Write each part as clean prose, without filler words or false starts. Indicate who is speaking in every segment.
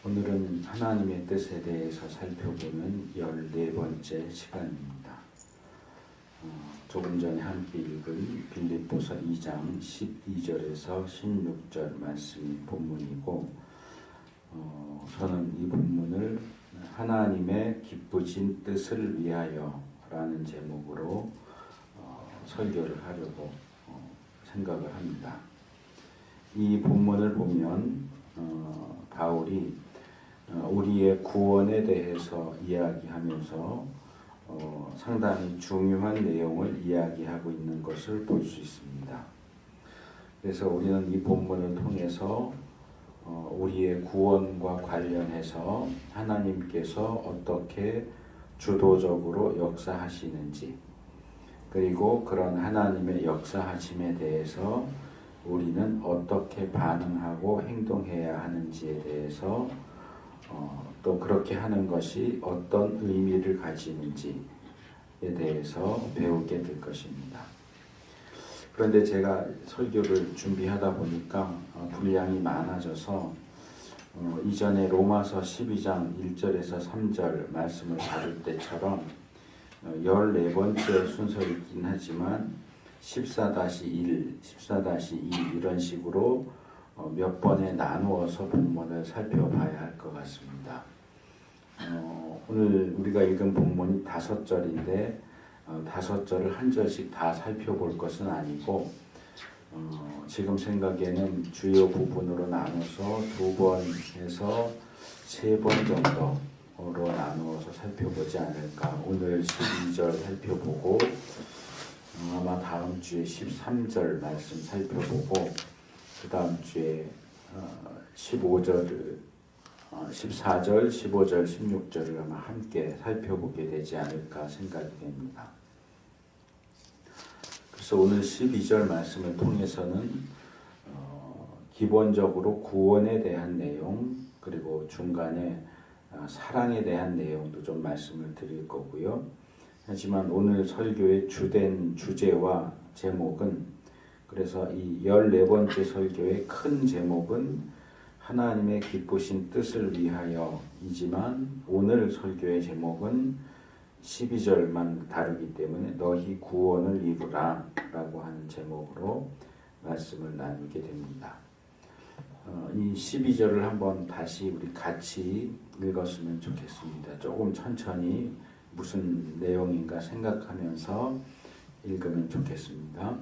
Speaker 1: 오늘은 하나님의 뜻에 대해서 살펴보는 14번째 시간입니다. 조금 전에 함께 읽은 빌립보서 2장 12절에서 16절 말씀이 본문이고, 저는 이 본문을 하나님의 기쁘신 뜻을 위하여 라는 제목으로 설교를 하려고 생각을 합니다. 이 본문을 보면 바울이 우리의 구원에 대해서 이야기하면서 상당히 중요한 내용을 이야기하고 있는 것을 볼 수 있습니다. 그래서 우리는 이 본문을 통해서 우리의 구원과 관련해서 하나님께서 어떻게 주도적으로 역사하시는지, 그리고 그런 하나님의 역사하심에 대해서 우리는 어떻게 반응하고 행동해야 하는지에 대해서 또 그렇게 하는 것이 어떤 의미를 가지는지에 대해서 배우게 될 것입니다. 그런데 제가 설교를 준비하다 보니까 분량이 많아져서 이전에 로마서 12장 1절에서 3절 말씀을 다룰 때처럼 14번째 순서이긴 하지만 14-1, 14-2 이런 식으로 몇 번에 나누어서 본문을 살펴봐야 할 것 같습니다. 오늘 우리가 읽은 본문이 5절인데 5절을 한 절씩 다 살펴볼 것은 아니고 지금 생각에는 주요 부분으로 나눠서 2번에서 3번 정도로 나누어서 살펴보지 않을까. 오늘 12절 살펴보고 아마 다음 주에 13절 말씀 살펴보고 그 다음 주에 15절, 14절, 15절, 16절을 아마 함께 살펴보게 되지 않을까 생각이 됩니다. 그래서 오늘 12절 말씀을 통해서는 기본적으로 구원에 대한 내용, 그리고 중간에 사랑에 대한 내용도 좀 말씀을 드릴 거고요. 하지만 오늘 설교의 주된 주제와 제목은, 그래서 이 14번째 설교의 큰 제목은 하나님의 기쁘신 뜻을 위하여이지만 오늘 설교의 제목은 12절만 다루기 때문에 너희 구원을 이루라 라고 하는 제목으로 말씀을 나누게 됩니다. 이 12절을 한번 다시 우리 같이 읽었으면 좋겠습니다. 조금 천천히 무슨 내용인가 생각하면서 읽으면 좋겠습니다.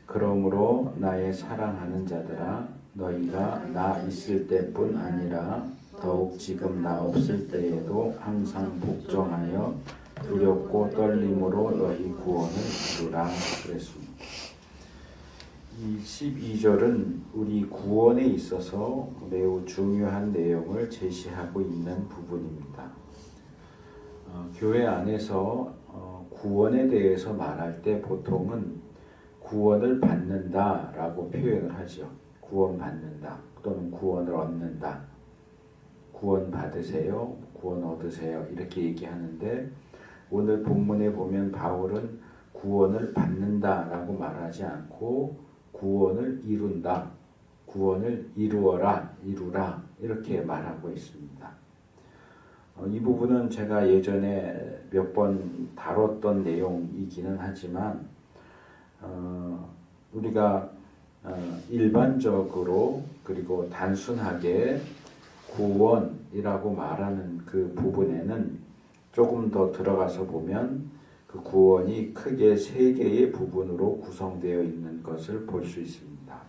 Speaker 1: 그러므로 나의 사랑하는 자들아, 너희가 나 있을 때뿐 아니라 더욱 지금 나 없을 때에도 항상 복종하여 두렵고 떨림으로 너희 구원을 이루라 그랬습니다. 이 12절은 우리 구원에 있어서 매우 중요한 내용을 제시하고 있는 부분입니다. 교회 안에서 구원에 대해서 말할 때 보통은 구원을 받는다라고 표현을 하죠. 구원 받는다 또는 구원을 얻는다. 구원 받으세요, 구원 얻으세요 이렇게 얘기하는데, 오늘 본문에 보면 바울은 구원을 받는다라고 말하지 않고 구원을 이룬다, 구원을 이루어라, 이루라 이렇게 말하고 있습니다. 이 부분은 제가 예전에 몇 번 다뤘던 내용이기는 하지만 우리가 일반적으로 그리고 단순하게 구원이라고 말하는 그 부분에는 조금 더 들어가서 보면 그 구원이 크게 3개의 부분으로 구성되어 있는 것을 볼 수 있습니다.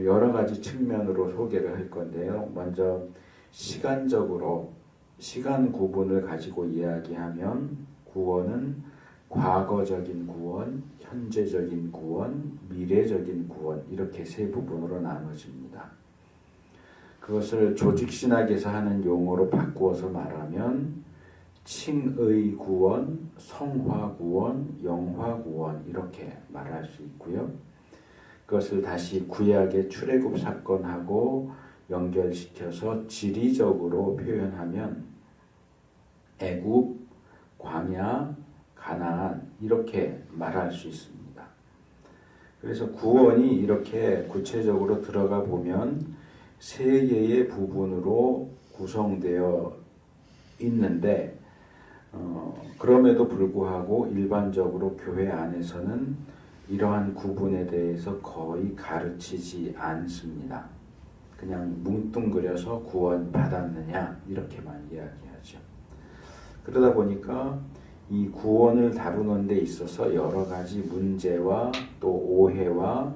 Speaker 1: 여러 가지 측면으로 소개를 할 건데요. 먼저 시간적으로 시간 구분을 가지고 이야기하면 구원은 과거적인 구원, 현재적인 구원, 미래적인 구원 이렇게 3 부분으로 나눠집니다. 그것을 조직신학에서 하는 용어로 바꾸어서 말하면 칭의 구원, 성화 구원, 영화 구원 이렇게 말할 수 있고요. 그것을 다시 구약의 출애굽 사건하고 연결시켜서 지리적으로 표현하면 애굽, 광야, 가나안 이렇게 말할 수 있습니다. 그래서 구원이 이렇게 구체적으로 들어가 보면 3개의 부분으로 구성되어 있는데 그럼에도 불구하고 일반적으로 교회 안에서는 이러한 구분에 대해서 거의 가르치지 않습니다. 그냥 뭉뚱그려서 구원 받았느냐 이렇게만 이야기하죠. 그러다 보니까 이 구원을 다루는 데 있어서 여러 가지 문제와 또 오해와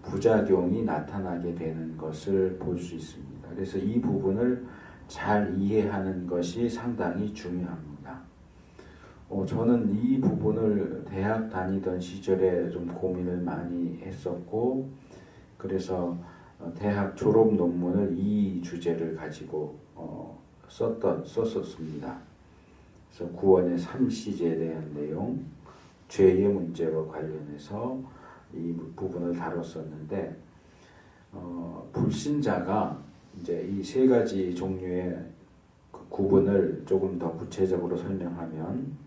Speaker 1: 부작용이 나타나게 되는 것을 볼 수 있습니다. 그래서 이 부분을 잘 이해하는 것이 상당히 중요합니다. 저는 이 부분을 대학 다니던 시절에 좀 고민을 많이 했었고, 그래서 대학 졸업 논문을 이 주제를 가지고 썼었습니다. 그래서 구원의 3C에 대한 내용, 죄의 문제와 관련해서 이 부분을 다뤘었는데, 불신자가 이제 이 세 가지 종류의 구분을 조금 더 구체적으로 설명하면,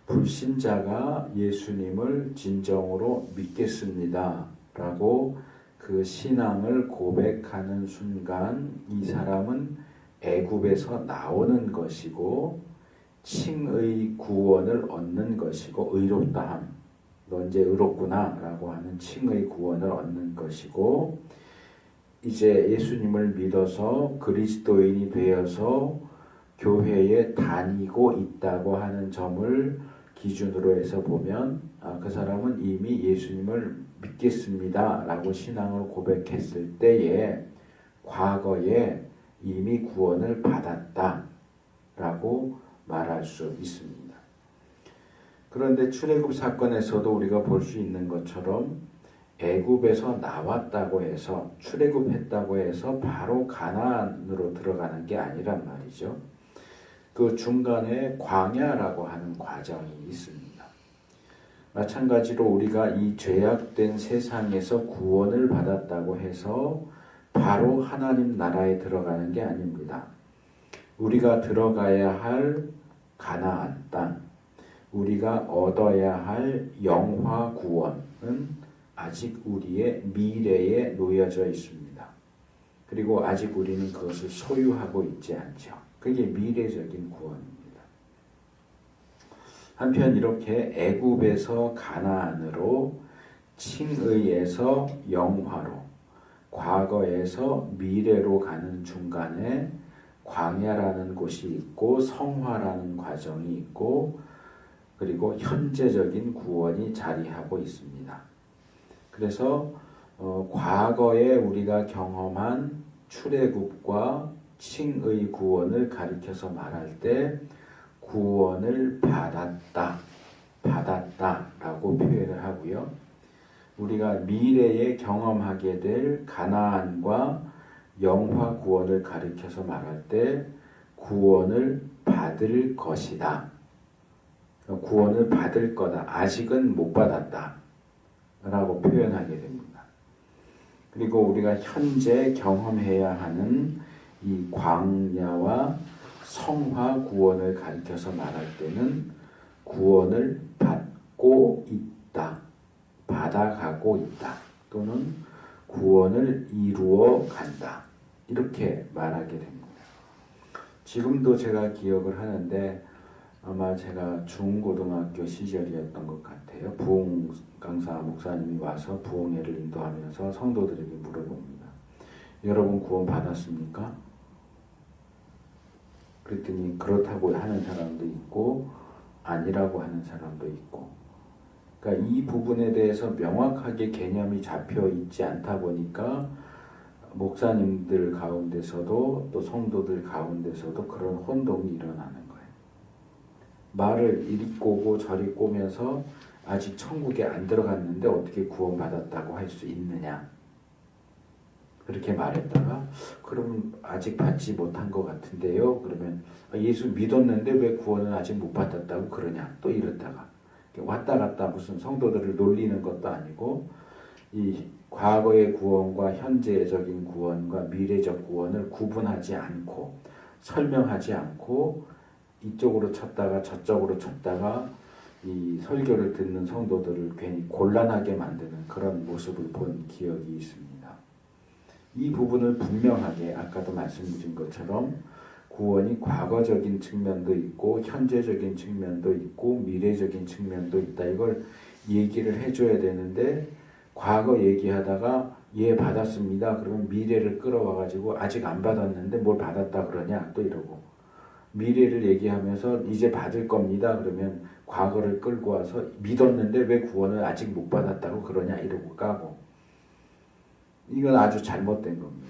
Speaker 1: 불신자가 예수님을 진정으로 믿겠습니다 라고 그 신앙을 고백하는 순간 이 사람은 애굽에서 나오는 것이고 칭의 구원을 얻는 것이고, 의롭다함, 너 이제 의롭구나 라고 하는 칭의 구원을 얻는 것이고, 이제 예수님을 믿어서 그리스도인이 되어서 교회에 다니고 있다고 하는 점을 기준으로 해서 보면 그 사람은 이미 예수님을 믿겠습니다 라고 신앙을 고백했을 때에 과거에 이미 구원을 받았다 라고 말할 수 있습니다. 그런데 출애굽 사건에서도 우리가 볼 수 있는 것처럼 애굽에서 나왔다고 해서 출애굽했다고 해서 바로 가나안으로 들어가는 게 아니란 말이죠. 그 중간에 광야라고 하는 과정이 있습니다. 마찬가지로 우리가 이 죄악된 세상에서 구원을 받았다고 해서 바로 하나님 나라에 들어가는 게 아닙니다. 우리가 들어가야 할 가나안 땅, 우리가 얻어야 할 영화 구원은 아직 우리의 미래에 놓여져 있습니다. 그리고 아직 우리는 그것을 소유하고 있지 않죠. 그게 미래적인 구원입니다. 한편 이렇게 애굽에서 가나안으로, 칭의에서 영화로, 과거에서 미래로 가는 중간에 광야라는 곳이 있고 성화라는 과정이 있고, 그리고 현재적인 구원이 자리하고 있습니다. 그래서 과거에 우리가 경험한 출애굽과 칭의 구원을 가리켜서 말할 때 구원을 받았다라고 표현을 하고요. 우리가 미래에 경험하게 될 가나안과 영화 구원을 가리켜서 말할 때 구원을 받을 것이다. 구원을 받을 거다. 아직은 못 받았다. 라고 표현하게 됩니다. 그리고 우리가 현재 경험해야 하는 이 광야와 성화 구원을 가리켜서 말할 때는 구원을 받고 있다, 받아가고 있다, 또는 구원을 이루어 간다, 이렇게 말하게 됩니다. 지금도 제가 기억을 하는데 아마 제가 중고등학교 시절이었던 것 같아요. 부흥 강사 목사님이 와서 부흥회를 인도하면서 성도들에게 물어봅니다. 여러분 구원 받았습니까? 그랬더니 그렇다고 하는 사람도 있고 아니라고 하는 사람도 있고, 그러니까 이 부분에 대해서 명확하게 개념이 잡혀 있지 않다 보니까 목사님들 가운데서도 또 성도들 가운데서도 그런 혼동이 일어나는 거예요. 말을 이리 꼬고 저리 꼬면서 아직 천국에 안 들어갔는데 어떻게 구원받았다고 할 수 있느냐, 그렇게 말했다가 그럼 아직 받지 못한 것 같은데요. 그러면 예수 믿었는데 왜 구원을 아직 못 받았다고 그러냐, 또 이랬다가 왔다 갔다 무슨 성도들을 놀리는 것도 아니고 이 과거의 구원과 현재적인 구원과 미래적 구원을 구분하지 않고 설명하지 않고 이쪽으로 쳤다가 저쪽으로 쳤다가 이 설교를 듣는 성도들을 괜히 곤란하게 만드는 그런 모습을 본 기억이 있습니다. 이 부분을 분명하게 아까도 말씀드린 것처럼 구원이 과거적인 측면도 있고 현재적인 측면도 있고 미래적인 측면도 있다. 이걸 얘기를 해줘야 되는데 과거 얘기하다가 예 받았습니다. 그러면 미래를 끌어와가지고 아직 안 받았는데 뭘 받았다 그러냐 또 이러고 미래를 얘기하면서 이제 받을 겁니다. 그러면 과거를 끌고 와서 믿었는데 왜 구원을 아직 못 받았다고 그러냐 이러고 까고 이건 아주 잘못된 겁니다.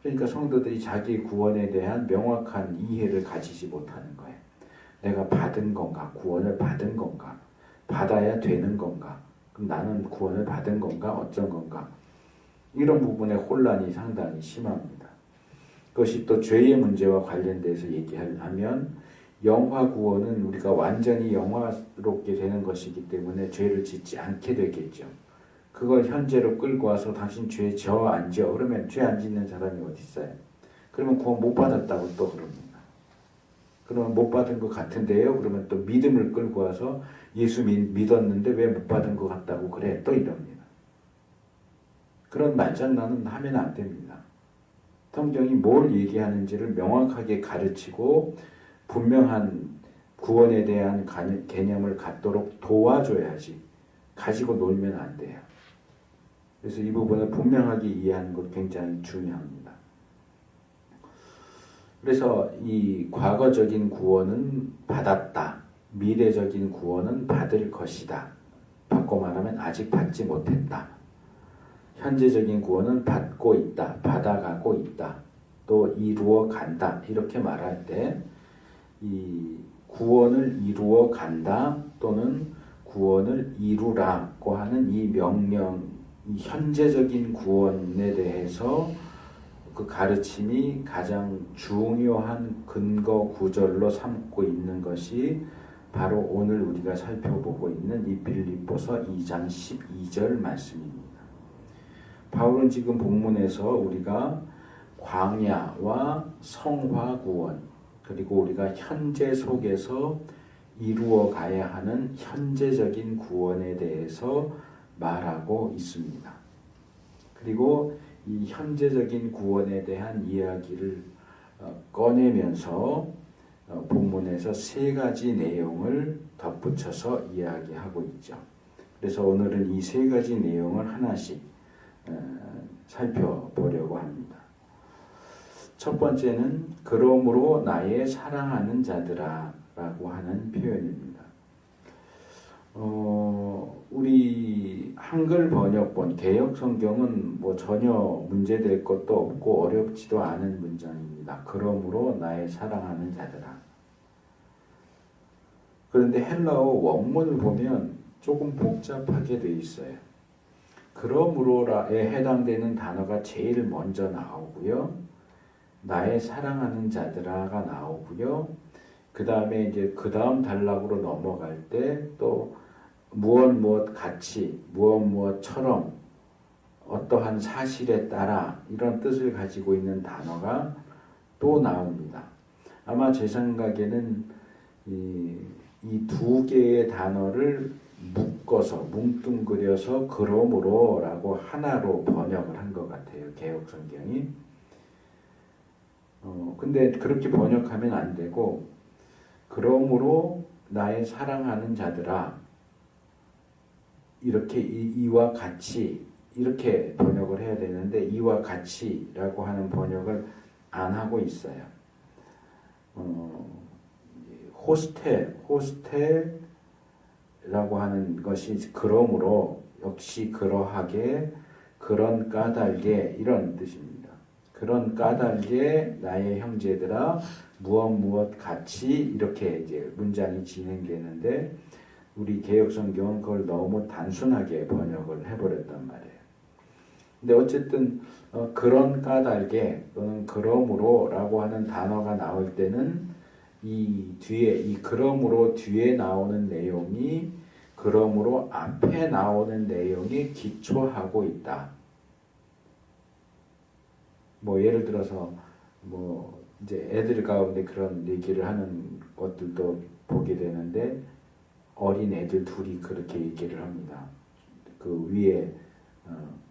Speaker 1: 그러니까 성도들이 자기 구원에 대한 명확한 이해를 가지지 못하는 거예요. 내가 받은 건가? 구원을 받은 건가? 받아야 되는 건가? 그럼 나는 구원을 받은 건가? 어쩐 건가? 이런 부분에 혼란이 상당히 심합니다. 그것이 또 죄의 문제와 관련돼서 얘기하면 영화 구원은 우리가 완전히 영화롭게 되는 것이기 때문에 죄를 짓지 않게 되겠죠. 그걸 현재로 끌고 와서 당신 죄 져 안 져? 그러면 죄 안 짓는 사람이 어디 있어요? 그러면 구원 못 받았다고 또 그럽니다. 그러면 못 받은 것 같은데요? 그러면 또 믿음을 끌고 와서 예수 믿었는데 왜 못 받은 것 같다고 그래? 또 이럽니다. 그런 말장난은 하면 안 됩니다. 성경이 뭘 얘기하는지를 명확하게 가르치고 분명한 구원에 대한 개념을 갖도록 도와줘야지 가지고 놀면 안 돼요. 그래서 이 부분을 분명하게 이해하는 것 굉장히 중요합니다. 그래서 이 과거적인 구원은 받았다. 미래적인 구원은 받을 것이다. 바꿔 말하면 아직 받지 못했다. 현재적인 구원은 받고 있다. 받아가고 있다. 또 이루어 간다. 이렇게 말할 때 이 구원을 이루어 간다 또는 구원을 이루라고 하는 이 명령, 이 현재적인 구원에 대해서 그 가르침이 가장 중요한 근거 구절로 삼고 있는 것이 바로 오늘 우리가 살펴보고 있는 이 빌립보서 2장 12절 말씀입니다. 바울은 지금 본문에서 우리가 광야와 성화 구원 그리고 우리가 현재 속에서 이루어 가야 하는 현재적인 구원에 대해서 말하고 있습니다. 그리고 이 현재적인 구원에 대한 이야기를 꺼내면서 본문에서 세 가지 내용을 덧붙여서 이야기하고 있죠. 그래서 오늘은 이 세 가지 내용을 하나씩 살펴보려고 합니다. 첫 번째는 그러므로 나의 사랑하는 자들아 라고 하는 표현입니다. 우리 한글 번역본 개역 성경은 뭐 전혀 문제될 것도 없고 어렵지도 않은 문장입니다. 그러므로 나의 사랑하는 자들아. 그런데 헬라어 원문을 보면 조금 복잡하게 돼 있어요. 그러므로라에 해당되는 단어가 제일 먼저 나오고요. 나의 사랑하는 자들아가 나오고요. 그 다음에 이제 그 다음 단락으로 넘어갈 때 또 무엇 같이 무엇처럼 어떠한 사실에 따라 이런 뜻을 가지고 있는 단어가 또 나옵니다. 아마 제 생각에는 이 두 개의 단어를 묶어서 뭉뚱그려서 그러므로라고 하나로 번역을 한 것 같아요. 개역 성경이. 근데 그렇게 번역하면 안 되고 그러므로 나의 사랑하는 자들아 이렇게 이와 같이 이렇게 번역을 해야 되는데 이와 같이라고 하는 번역을 안 하고 있어요. 호스테라고 하는 것이 그러므로 역시 그러하게 그런 까닭에 이런 뜻입니다. 그런 까닭에 나의 형제들아 무엇 같이 이렇게 이제 문장이 진행되는데 우리 개역성경은 그걸 너무 단순하게 번역을 해버렸단 말이에요. 근데 어쨌든 그런 까닭에 또는 그러므로라고 하는 단어가 나올 때는 이 뒤에 이 그러므로 뒤에 나오는 내용이 그러므로 앞에 나오는 내용에 기초하고 있다. 뭐 예를 들어서 뭐 이제 애들 가운데 그런 얘기를 하는 것들도 보게 되는데 어린 애들 둘이 그렇게 얘기를 합니다. 그 위에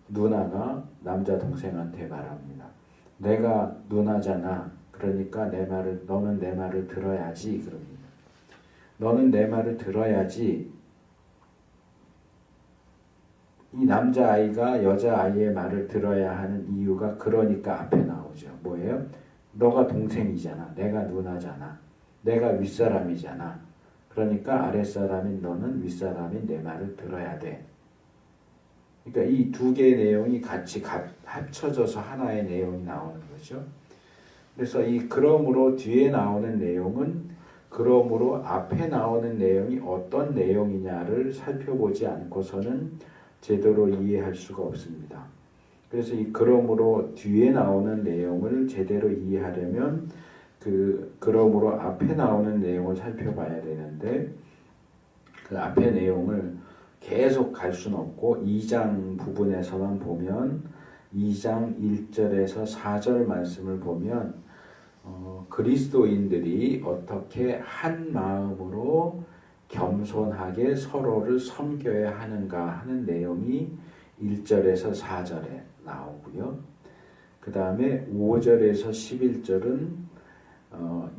Speaker 1: 누나가 남자 동생한테 말합니다. 내가 누나잖아. 그러니까 너는 내 말을 들어야지 그럽니다. 너는 내 말을 들어야지. 이 남자아이가 여자아이의 말을 들어야 하는 이유가 그러니까 앞에 나오죠. 뭐예요? 너가 동생이잖아. 내가 누나잖아. 내가 윗사람이잖아. 그러니까 아랫사람인 너는 윗사람인 내 말을 들어야 돼. 그러니까 이 두 개의 내용이 같이 합쳐져서 하나의 내용이 나오는 거죠. 그래서 이 그러므로 뒤에 나오는 내용은 그러므로 앞에 나오는 내용이 어떤 내용이냐를 살펴보지 않고서는 제대로 이해할 수가 없습니다. 그래서 이 그러므로 뒤에 나오는 내용을 제대로 이해하려면 그러므로 앞에 나오는 내용을 살펴봐야 되는데 그 앞에 내용을 계속 갈 수는 없고 2장 부분에서만 보면 2장 1절에서 4절 말씀을 보면 그리스도인들이 어떻게 한 마음으로 겸손하게 서로를 섬겨야 하는가 하는 내용이 1절에서 4절에 나오고요. 그 다음에 5절에서 11절은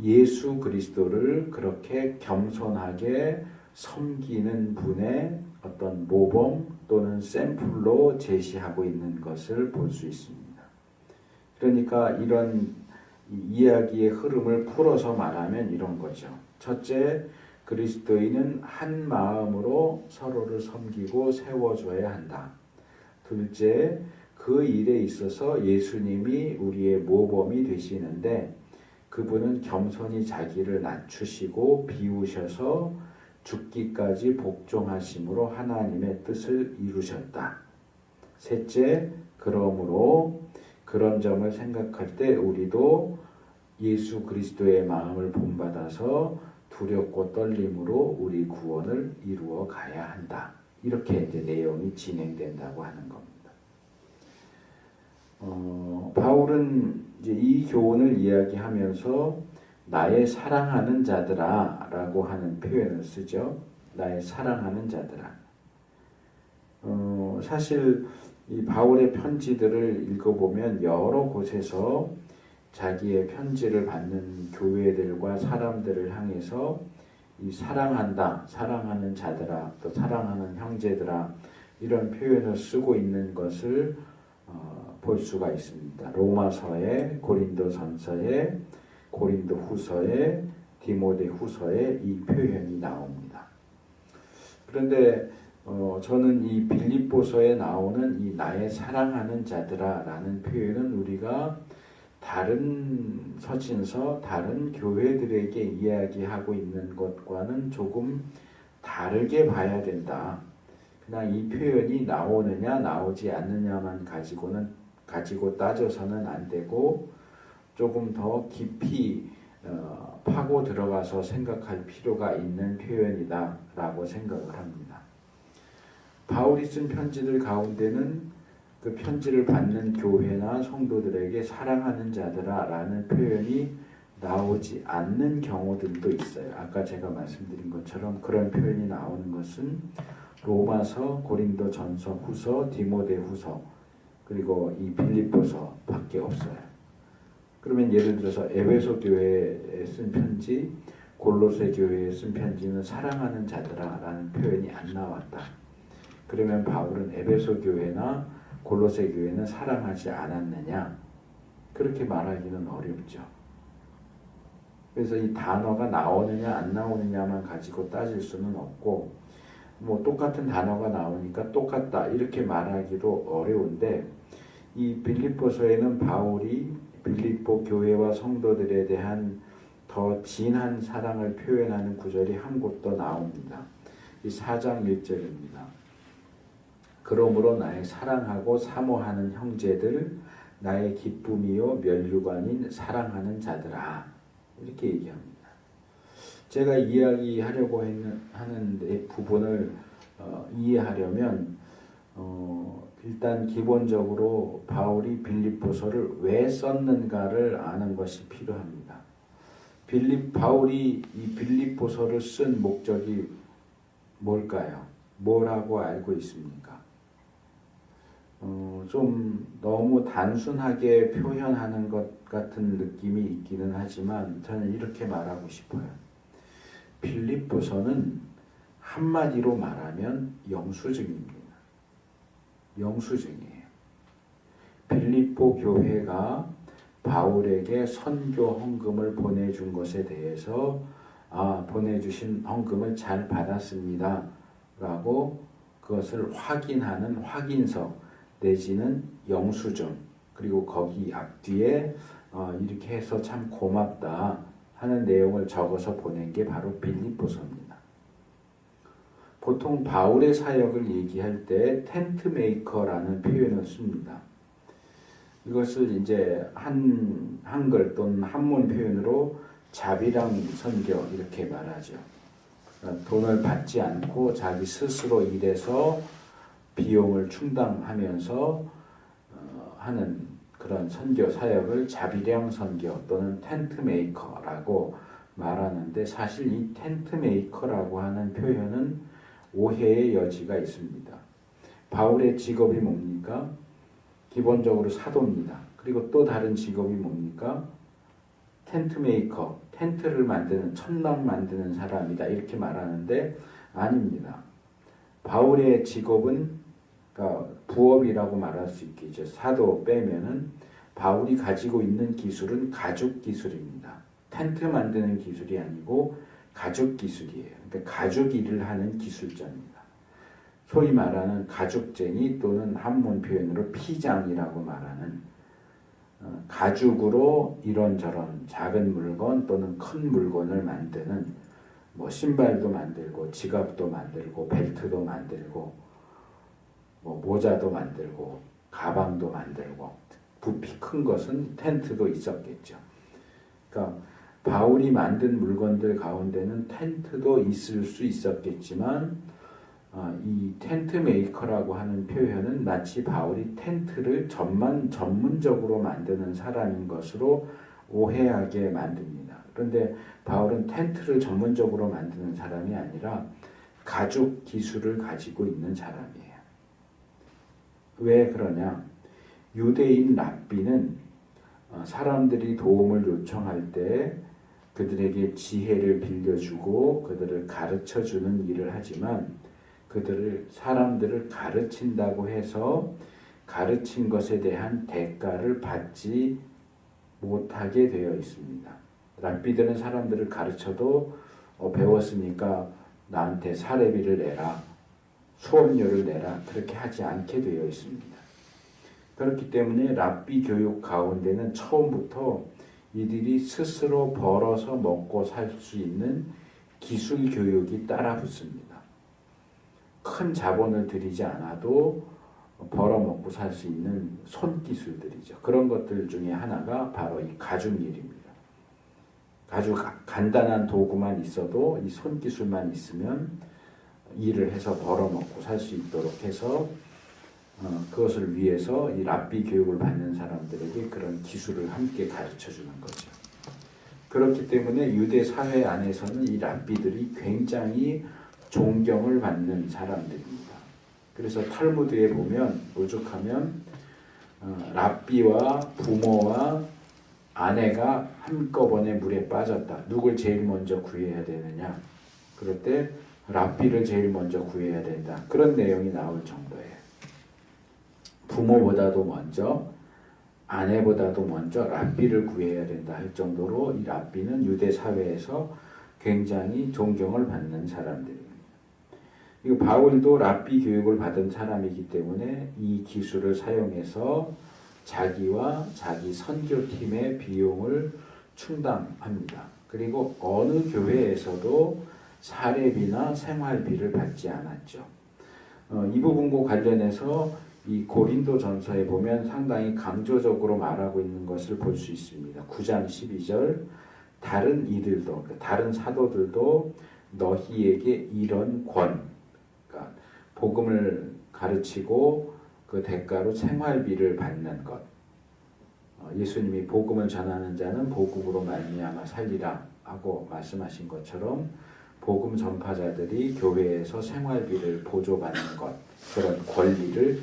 Speaker 1: 예수 그리스도를 그렇게 겸손하게 섬기는 분의 어떤 모범 또는 샘플로 제시하고 있는 것을 볼 수 있습니다. 그러니까 이런 이야기의 흐름을 풀어서 말하면 이런 거죠. 첫째, 그리스도인은 한 마음으로 서로를 섬기고 세워줘야 한다. 둘째, 그 일에 있어서 예수님이 우리의 모범이 되시는데 그분은 겸손히 자기를 낮추시고 비우셔서 죽기까지 복종하심으로 하나님의 뜻을 이루셨다. 셋째, 그러므로 그런 점을 생각할 때 우리도 예수 그리스도의 마음을 본받아서 두렵고 떨림으로 우리 구원을 이루어 가야 한다. 이렇게 이제 내용이 진행된다고 하는 겁니다. 바울은 이제 이 교훈을 이야기하면서 나의 사랑하는 자들아 라고 하는 표현을 쓰죠. 나의 사랑하는 자들아. 사실 이 바울의 편지들을 읽어보면 여러 곳에서 자기의 편지를 받는 교회들과 사람들을 향해서 이 사랑한다, 사랑하는 자들아, 또 사랑하는 형제들아 이런 표현을 쓰고 있는 것을 볼 수가 있습니다. 로마서에, 고린도전서에, 고린도후서에, 디모데후서에 이 표현이 나옵니다. 그런데 저는 이 빌립보서에 나오는 이 나의 사랑하는 자들아 라는 표현은 우리가 다른 서신서, 다른 교회들에게 이야기하고 있는 것과는 조금 다르게 봐야 된다. 그냥 이 표현이 나오느냐 나오지 않느냐만 가지고 따져서는 안 되고 조금 더 깊이 파고 들어가서 생각할 필요가 있는 표현이다 라고 생각을 합니다. 바울이 쓴 편지들 가운데는 그 편지를 받는 교회나 성도들에게 사랑하는 자들아 라는 표현이 나오지 않는 경우들도 있어요. 아까 제가 말씀드린 것처럼 그런 표현이 나오는 것은 로마서, 고린도전서, 후서, 디모데후서 그리고 이 빌립보서 밖에 없어요. 그러면 예를 들어서 에베소 교회에 쓴 편지, 골로새 교회에 쓴 편지는 사랑하는 자들아 라는 표현이 안 나왔다. 그러면 바울은 에베소 교회나 골로새 교회는 사랑하지 않았느냐? 그렇게 말하기는 어렵죠. 그래서 이 단어가 나오느냐 안 나오느냐만 가지고 따질 수는 없고 뭐 똑같은 단어가 나오니까 똑같다 이렇게 말하기도 어려운데 이 빌립보서에는 바울이 빌립보 교회와 성도들에 대한 더 진한 사랑을 표현하는 구절이 한 곳 더 나옵니다. 이 4장 1절입니다. 그러므로 나의 사랑하고 사모하는 형제들 나의 기쁨이요 면류관인 사랑하는 자들아 이렇게 얘기합니다. 제가 이야기하려고 하는 부분을 이해하려면 일단 기본적으로 바울이 빌립보서를 왜 썼는가를 아는 것이 필요합니다. 바울이 이 빌립보서를 쓴 목적이 뭘까요? 뭐라고 알고 있습니까? 좀 너무 단순하게 표현하는 것 같은 느낌이 있기는 하지만 저는 이렇게 말하고 싶어요. 빌립보서는 한마디로 말하면 영수증입니다. 영수증이에요. 빌립보 교회가 바울에게 선교 헌금을 보내준 것에 대해서 보내주신 헌금을 잘 받았습니다 라고 그것을 확인하는 확인서 내지는 영수증, 그리고 거기 앞뒤에 이렇게 해서 참 고맙다 하는 내용을 적어서 보낸 게 바로 빌립보서입니다. 보통 바울의 사역을 얘기할 때 텐트 메이커라는 표현을 씁니다. 이것을 이제 한글 또는 한문 표현으로 자비랑 선교 이렇게 말하죠. 그러니까 돈을 받지 않고 자기 스스로 일해서 비용을 충당하면서 하는 그런 선교 사역을 자비량 선교 또는 텐트 메이커라고 말하는데, 사실 이 텐트 메이커라고 하는 표현은 오해의 여지가 있습니다. 바울의 직업이 뭡니까? 기본적으로 사도입니다. 그리고 또 다른 직업이 뭡니까? 텐트 메이커, 텐트를 만드는, 천막 만드는 사람이다 이렇게 말하는데 아닙니다. 바울의 직업은, 그러니까 부업이라고 말할 수 있겠죠. 사도 빼면은 바울이 가지고 있는 기술은 가죽 기술입니다. 텐트 만드는 기술이 아니고 가죽 기술이에요. 그러니까 가죽 일을 하는 기술자입니다. 소위 말하는 가죽쟁이 또는 한문 표현으로 피장이라고 말하는 가죽으로 이런저런 작은 물건 또는 큰 물건을 만드는, 뭐 신발도 만들고 지갑도 만들고 벨트도 만들고 뭐 모자도 만들고 가방도 만들고, 부피 큰 것은 텐트도 있었겠죠. 그러니까 바울이 만든 물건들 가운데는 텐트도 있을 수 있었겠지만 이 텐트 메이커라고 하는 표현은 마치 바울이 텐트를 전문적으로 만드는 사람인 것으로 오해하게 만듭니다. 그런데 바울은 텐트를 전문적으로 만드는 사람이 아니라 가죽 기술을 가지고 있는 사람이에요. 왜 그러냐? 유대인 랍비는 사람들이 도움을 요청할 때 그들에게 지혜를 빌려주고 그들을 가르쳐주는 일을 하지만, 사람들을 가르친다고 해서 가르친 것에 대한 대가를 받지 못하게 되어 있습니다. 랍비들은 사람들을 가르쳐도 배웠으니까 나한테 사례비를 내라, 수업료를 내라, 그렇게 하지 않게 되어 있습니다. 그렇기 때문에 랍비 교육 가운데는 처음부터 이들이 스스로 벌어서 먹고 살 수 있는 기술 교육이 따라 붙습니다. 큰 자본을 들이지 않아도 벌어먹고 살 수 있는 손기술들이죠. 그런 것들 중에 하나가 바로 이 가죽일입니다. 아주 간단한 도구만 있어도 이 손기술만 있으면 일을 해서 벌어먹고 살 수 있도록 해서 그것을 위해서 이 랍비 교육을 받는 사람들에게 그런 기술을 함께 가르쳐주는 거죠. 그렇기 때문에 유대 사회 안에서는 이 랍비들이 굉장히 존경을 받는 사람들입니다. 그래서 탈무드에 보면 오죽하면 랍비와 부모와 아내가 한꺼번에 물에 빠졌다. 누굴 제일 먼저 구해야 되느냐? 그럴 때 랍비를 제일 먼저 구해야 된다. 그런 내용이 나올 정도예요. 부모보다도 먼저, 아내보다도 먼저 랍비를 구해야 된다 할 정도로 이 랍비는 유대 사회에서 굉장히 존경을 받는 사람들입니다. 이거 바울도 랍비 교육을 받은 사람이기 때문에 이 기술을 사용해서 자기와 자기 선교팀의 비용을 충당합니다. 그리고 어느 교회에서도 사례비나 생활비를 받지 않았죠. 이 부분과 관련해서 이 고린도 전서에 보면 상당히 강조적으로 말하고 있는 것을 볼 수 있습니다. 9장 12절 다른 이들도, 다른 사도들도 너희에게 이런 그러니까 복음을 가르치고 그 대가로 생활비를 받는 것. 예수님이 복음을 전하는 자는 복음으로 말미암아 살리라 하고 말씀하신 것처럼 복음 전파자들이 교회에서 생활비를 보조받는 것, 그런 권리를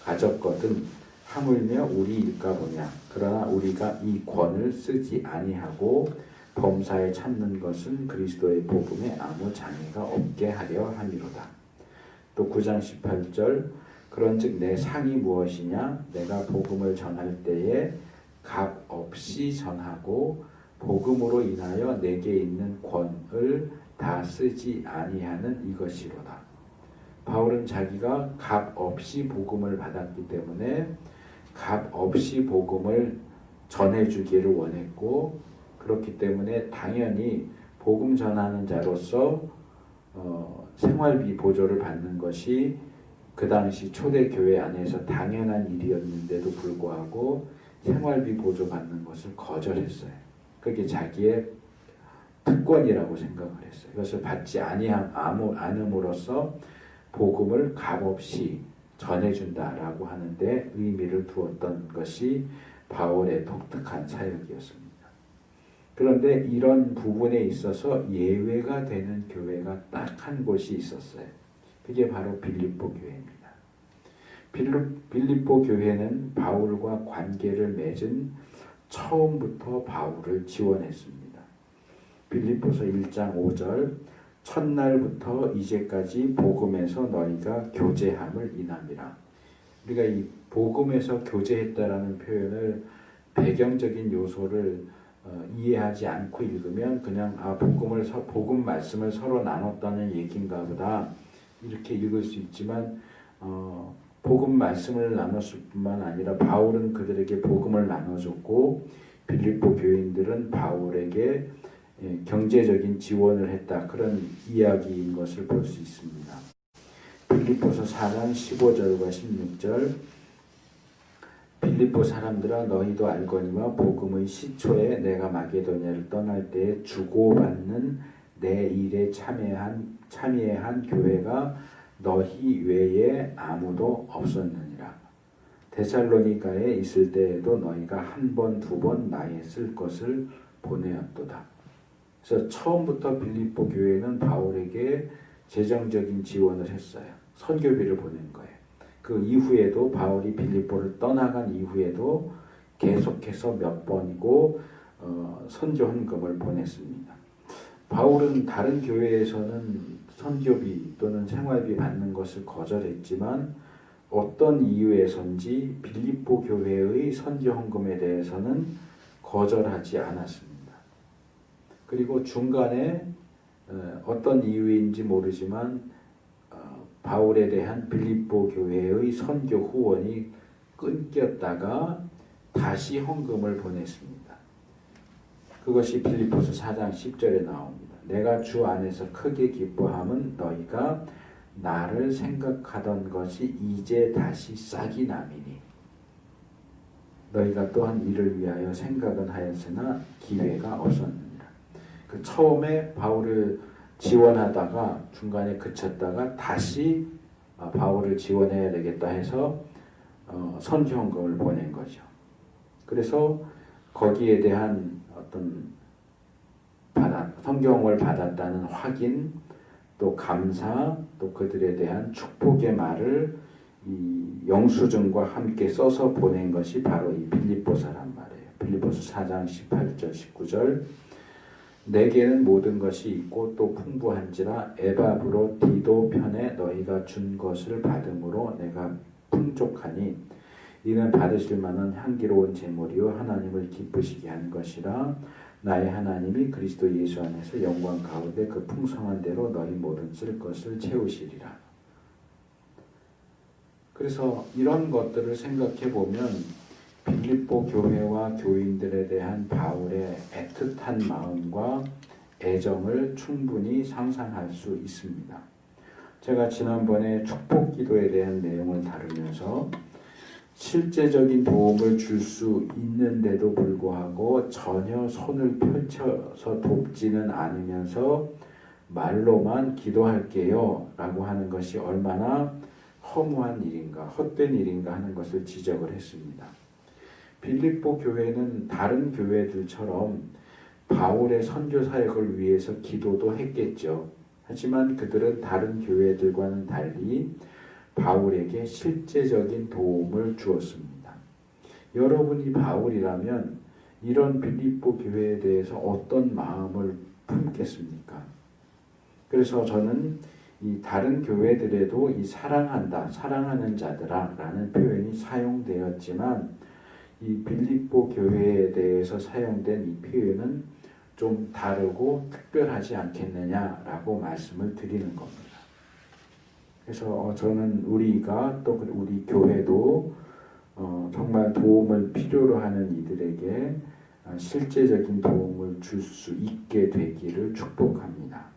Speaker 1: 가졌거든 하물며 우리 일까 보냐. 그러나 우리가 이 권을 쓰지 아니하고 범사에 찾는 것은 그리스도의 복음에 아무 장애가 없게 하려 함이로다. 또 9장 18절 그런즉 내 상이 무엇이냐. 내가 복음을 전할 때에 값 없이 전하고 복음으로 인하여 내게 있는 권을 다 쓰지 아니하는 이것이로다. 바울은 자기가 값 없이 복음을 받았기 때문에 값 없이 복음을 전해주기를 원했고, 그렇기 때문에 당연히 복음 전하는 자로서 생활비 보조를 받는 것이 그 당시 초대교회 안에서 당연한 일이었는데도 불구하고 생활비 보조 받는 것을 거절했어요. 그게 자기의 특권이라고 생각을 했어요. 이것을 받지 않음으로써 복음을 값없이 전해준다라고 하는데 의미를 두었던 것이 바울의 독특한 사역이었습니다. 그런데 이런 부분에 있어서 예외가 되는 교회가 딱 한 곳이 있었어요. 그게 바로 빌립보 교회입니다. 빌립보 교회는 바울과 관계를 맺은 처음부터 바울을 지원했습니다. 빌립보서 1장 5절 첫날부터 이제까지 복음에서 너희가 교제함을 인함이라. 우리가 이 복음에서 교제했다라는 표현을 배경적인 요소를 이해하지 않고 읽으면 그냥 복음 말씀을 서로 나눴다는 얘기인가 보다 이렇게 읽을 수 있지만 복음 말씀을 나눴을 뿐만 아니라 바울은 그들에게 복음을 나눠줬고 빌립보 교인들은 바울에게 경제적인 지원을 했다. 그런 이야기인 것을 볼 수 있습니다. 빌립보서 4장 15절과 16절 빌립보 사람들아 너희도 알거니와 복음의 시초에 내가 마게도냐를 떠날 때에 주고받는 내 일에 참여한 교회가 너희 외에 아무도 없었느니라. 데살로니가에 있을 때에도 너희가 한 번, 두 번 나의 쓸 것을 보내었도다. 그래서 처음부터 빌립보 교회는 바울에게 재정적인 지원을 했어요. 선교비를 보낸 거예요. 그 이후에도 바울이 빌립보를 떠나간 이후에도 계속해서 몇 번이고 선교 헌금을 보냈습니다. 바울은 다른 교회에서는 선교비 또는 생활비 받는 것을 거절했지만 어떤 이유에선지 빌립보 교회의 선교 헌금에 대해서는 거절하지 않았습니다. 그리고 중간에 어떤 이유인지 모르지만 바울에 대한 빌립보 교회의 선교 후원이 끊겼다가 다시 헌금을 보냈습니다. 그것이 빌립보서 4장 10절에 나옵니다. 내가 주 안에서 크게 기뻐함은 너희가 나를 생각하던 것이 이제 다시 싹이 남이니 너희가 또한 이를 위하여 생각은 하였으나 기회가 없었느니라. 그 처음에 바울을 지원하다가 중간에 그쳤다가 다시 바울을 지원해야 되겠다 해서 선교헌금을 보낸 거죠. 그래서 거기에 대한 어떤 선교헌금을 받았다는 확인, 또 감사, 또 그들에 대한 축복의 말을 이 영수증과 함께 써서 보낸 것이 바로 이 빌립보서란 말이에요. 빌립보서 4장 18절 19절 내게는 모든 것이 있고 또 풍부한지라 에바브로 디도 편에 너희가 준 것을 받음으로 내가 풍족하니 이는 받으실 만한 향기로운 제물이요 하나님을 기쁘시게 하는 것이라. 나의 하나님이 그리스도 예수 안에서 영광 가운데 그 풍성한 대로 너희 모든 쓸 것을 채우시리라. 그래서 이런 것들을 생각해 보면 빌립보 교회와 교인들에 대한 바울의 애틋한 마음과 애정을 충분히 상상할 수 있습니다. 제가 지난번에 축복 기도에 대한 내용을 다루면서 실제적인 도움을 줄 수 있는데도 불구하고 전혀 손을 펼쳐서 돕지는 않으면서 말로만 기도할게요 라고 하는 것이 얼마나 허무한 일인가, 헛된 일인가 하는 것을 지적을 했습니다. 빌립보 교회는 다른 교회들처럼 바울의 선교 사역을 위해서 기도도 했겠죠. 하지만 그들은 다른 교회들과는 달리 바울에게 실제적인 도움을 주었습니다. 여러분이 바울이라면 이런 빌립보 교회에 대해서 어떤 마음을 품겠습니까? 그래서 저는 이 다른 교회들에도 이 사랑한다, 사랑하는 자들아 라는 표현이 사용되었지만 이 빌립보 교회에 대해서 사용된 이 표현은 좀 다르고 특별하지 않겠느냐라고 말씀을 드리는 겁니다. 그래서 저는 우리가 또 우리 교회도 정말 도움을 필요로 하는 이들에게 실제적인 도움을 줄 수 있게 되기를 축복합니다.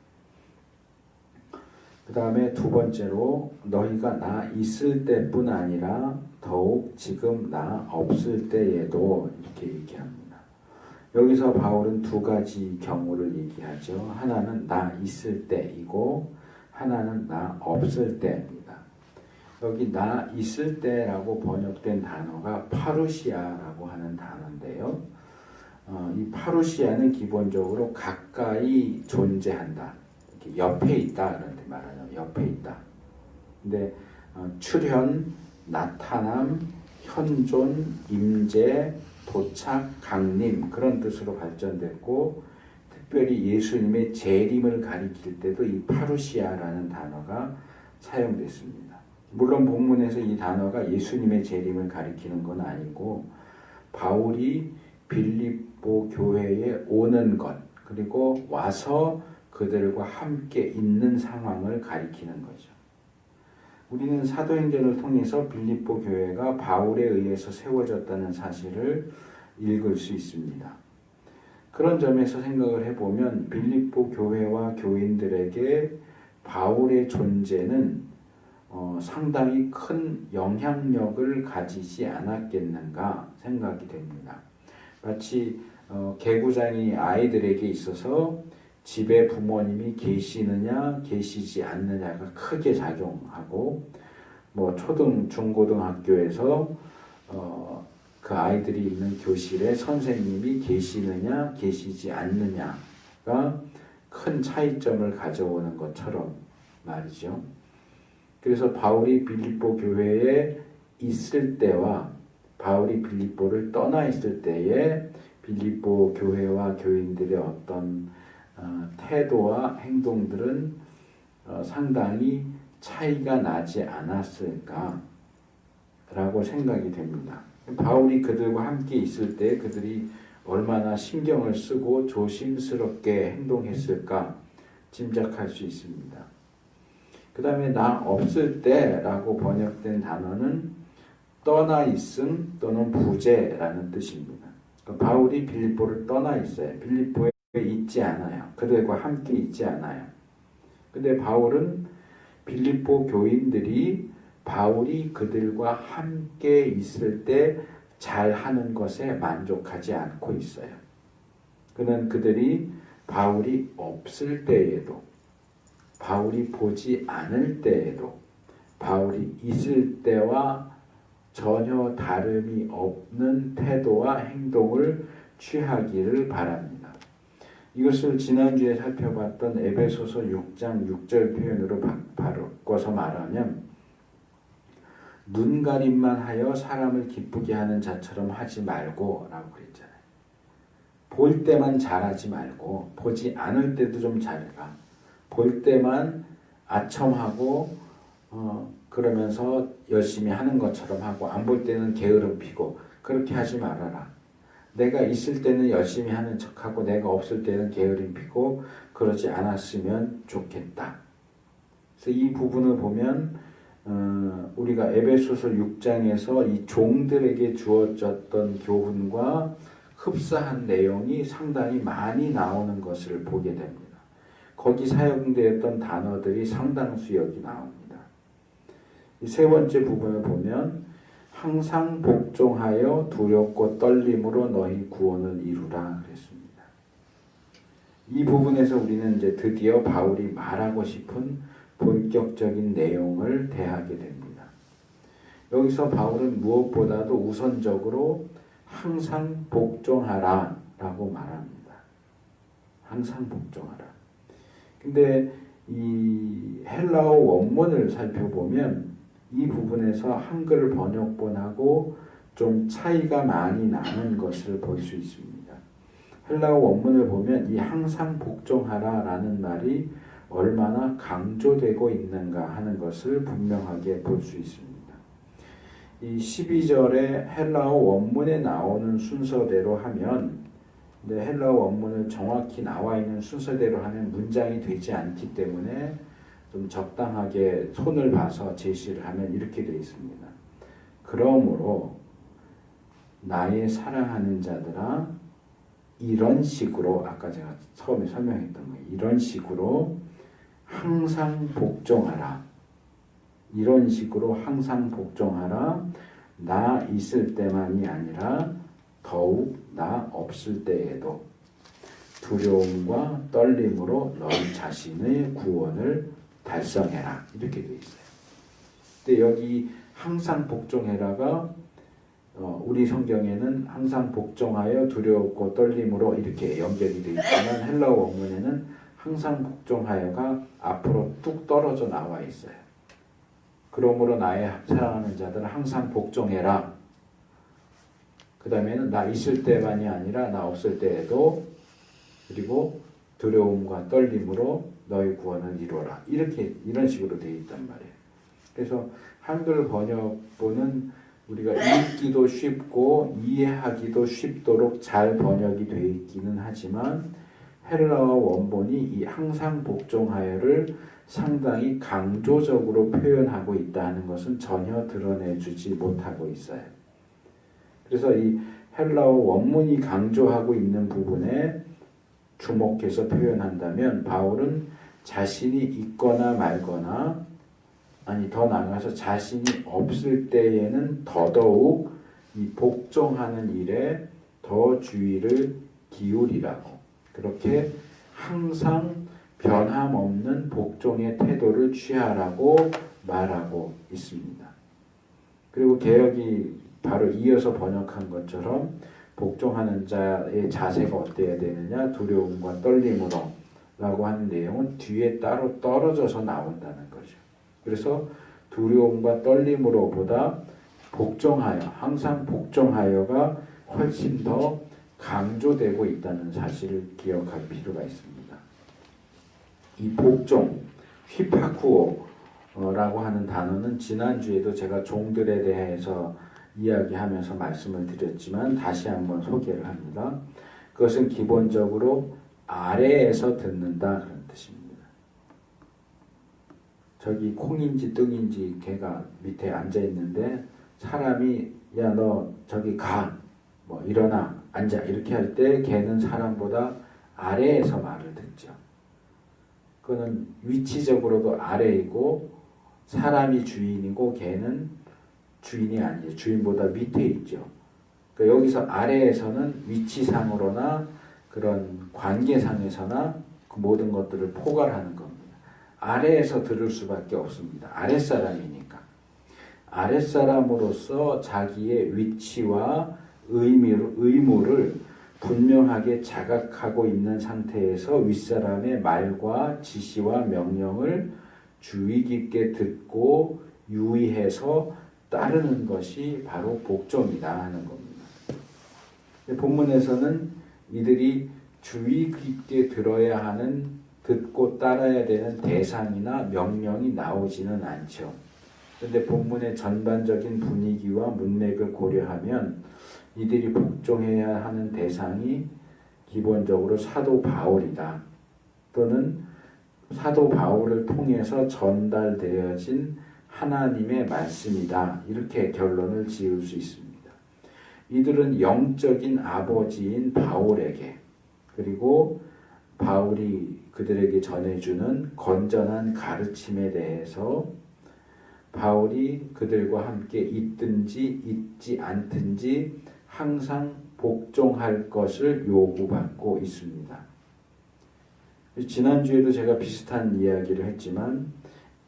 Speaker 1: 그 다음에 두 번째로 너희가 나 있을 때뿐 아니라 더욱 지금 나 없을 때에도 이렇게 얘기합니다. 여기서 바울은 두 가지 경우를 얘기하죠. 하나는 나 있을 때이고 하나는 나 없을 때입니다. 여기 나 있을 때라고 번역된 단어가 파루시아라고 하는 단어인데요. 이 파루시아는 기본적으로 가까이 존재한다. 이렇게 옆에 있다 그런 데 말하죠. 옆에 있다. 근데 출현, 나타남, 현존, 임재, 도착, 강림 그런 뜻으로 발전됐고 특별히 예수님의 재림을 가리킬 때도 이 파루시아라는 단어가 사용됐습니다. 물론 본문에서 이 단어가 예수님의 재림을 가리키는 건 아니고 바울이 빌립보 교회에 오는 것 그리고 와서 그들과 함께 있는 상황을 가리키는 거죠. 우리는 사도행전을 통해서 빌립보 교회가 바울에 의해서 세워졌다는 사실을 읽을 수 있습니다. 그런 점에서 생각을 해보면 빌립보 교회와 교인들에게 바울의 존재는 상당히 큰 영향력을 가지지 않았겠는가 생각이 됩니다. 마치 개구장이 아이들에게 있어서 집에 부모님이 계시느냐 계시지 않느냐가 크게 작용하고 초등 중고등학교에서 그 아이들이 있는 교실에 선생님이 계시느냐 계시지 않느냐가 큰 차이점을 가져오는 것처럼 말이죠. 그래서 바울이 빌립보 교회에 있을 때와 바울이 빌립보를 떠나 있을 때에 빌립보 교회와 교인들의 어떤 태도와 행동들은 상당히 차이가 나지 않았을까라고 생각이 됩니다. 바울이 그들과 함께 있을 때 그들이 얼마나 신경을 쓰고 조심스럽게 행동했을까 짐작할 수 있습니다. 그 다음에 나 없을 때라고 번역된 단어는 떠나 있음 또는 부재라는 뜻입니다. 그러니까 바울이 빌립보를 떠나 있어요. 빌립보에 있지 않아요. 그들과 함께 있지 않아요. 근데 바울은 빌립보 교인들이 바울이 그들과 함께 있을 때 잘하는 것에 만족하지 않고 있어요. 그는 그들이 바울이 없을 때에도 바울이 보지 않을 때에도 바울이 있을 때와 전혀 다름이 없는 태도와 행동을 취하기를 바랍니다. 이것을 지난주에 살펴봤던 에베소서 6장 6절 표현으로 바꿔서 말하면 눈가림만 하여 사람을 기쁘게 하는 자처럼 하지 말고 라고 그랬잖아요. 볼 때만 잘하지 말고 보지 않을 때도 좀 잘해라. 볼 때만 아첨하고 그러면서 열심히 하는 것처럼 하고 안 볼 때는 게으름 피고 그렇게 하지 말아라. 내가 있을 때는 열심히 하는 척하고 내가 없을 때는 게으름 피고 그러지 않았으면 좋겠다. 그래서 이 부분을 보면 우리가 에베소서 6장에서 이 종들에게 주어졌던 교훈과 흡사한 내용이 상당히 많이 나오는 것을 보게 됩니다. 거기 사용되었던 단어들이 상당수 여기 나옵니다. 이 세 번째 부분을 보면 항상 복종하여 두렵고 떨림으로 너희 구원을 이루라 그랬습니다. 이 부분에서 우리는 이제 드디어 바울이 말하고 싶은 본격적인 내용을 대하게 됩니다. 여기서 바울은 무엇보다도 우선적으로 항상 복종하라 라고 말합니다. 항상 복종하라. 근데 이 헬라어 원문을 살펴보면 이 부분에서 한글 번역본하고 좀 차이가 많이 나는 것을 볼 수 있습니다. 헬라어 원문을 보면 이 항상 복종하라라는 말이 얼마나 강조되고 있는가 하는 것을 분명하게 볼 수 있습니다. 이 12절에 헬라어 원문에 나오는 순서대로 하면, 근데 헬라어 원문을 정확히 나와 있는 순서대로 하면 문장이 되지 않기 때문에 좀 적당하게 손을 봐서 제시를 하면 이렇게 되어 있습니다. 그러므로 나의 사랑하는 자들아, 이런 식으로, 아까 제가 처음에 설명했던 거예요. 이런 식으로 항상 복종하라. 이런 식으로 항상 복종하라. 나 있을 때만이 아니라 더욱 나 없을 때에도 두려움과 떨림으로 너희 자신의 구원을 달성해라. 이렇게 되어 있어요. 근데 여기 항상 복종해라가 우리 성경에는 항상 복종하여 두려웠고 떨림으로 이렇게 연결이 되어 있지만 헬라어 원문에는 항상 복종하여가 앞으로 뚝 떨어져 나와 있어요. 그러므로 나의 사랑하는 자들 항상 복종해라. 그 다음에는 나 있을 때만이 아니라 나 없을 때에도, 그리고 두려움과 떨림으로 너희 구원을 이루어라. 이런 식으로 되어 있단 말이에요. 그래서 한글 번역본은 우리가 읽기도 쉽고 이해하기도 쉽도록 잘 번역이 되어 있기는 하지만 헬라어 원본이 이 항상 복종하여를 상당히 강조적으로 표현하고 있다는 것은 전혀 드러내주지 못하고 있어요. 그래서 이 헬라어 원문이 강조하고 있는 부분에 주목해서 표현한다면 바울은 자신이 있거나 말거나, 아니 더 나아가서 자신이 없을 때에는 더더욱 이 복종하는 일에 더 주의를 기울이라고, 그렇게 항상 변함없는 복종의 태도를 취하라고 말하고 있습니다. 그리고 개역이 바로 이어서 번역한 것처럼 복종하는 자의 자세가 어때야 되느냐, 두려움과 떨림으로 라고 하는 내용은 뒤에 따로 떨어져서 나온다는 거죠. 그래서 두려움과 떨림으로보다 복종하여, 항상 복종하여가 훨씬 더 강조되고 있다는 사실을 기억할 필요가 있습니다. 이 복종, 휘파쿠오라고 하는 단어는 지난주에도 제가 종들에 대해서 이야기하면서 말씀을 드렸지만 다시 한번 소개를 합니다. 그것은 기본적으로 아래에서 듣는다 그런 뜻입니다. 저기 콩인지 뚱인지 개가 밑에 앉아 있는데 사람이 야 너 저기 가, 뭐 일어나 앉아 이렇게 할 때 개는 사람보다 아래에서 말을 듣죠. 그거는 위치적으로도 아래이고 사람이 주인이고 개는 주인이 아니에요. 주인보다 밑에 있죠. 그러니까 여기서 아래에서는 위치상으로나 그런 관계상에서나 그 모든 것들을 포괄하는 겁니다. 아래에서 들을 수밖에 없습니다. 아랫사람이니까. 아랫사람으로서 자기의 위치와 의무를 분명하게 자각하고 있는 상태에서 윗사람의 말과 지시와 명령을 주의 깊게 듣고 유의해서 따르는 것이 바로 복종이다 하는 겁니다. 본문에서는 이들이 주의 깊게 들어야 하는, 듣고 따라야 되는 대상이나 명령이 나오지는 않죠. 그런데 본문의 전반적인 분위기와 문맥을 고려하면 이들이 복종해야 하는 대상이 기본적으로 사도 바울이다. 또는 사도 바울을 통해서 전달되어진 하나님의 말씀이다. 이렇게 결론을 지을 수 있습니다. 이들은 영적인 아버지인 바울에게, 그리고 바울이 그들에게 전해주는 건전한 가르침에 대해서 바울이 그들과 함께 있든지 있지 않든지 항상 복종할 것을 요구받고 있습니다. 지난주에도 제가 비슷한 이야기를 했지만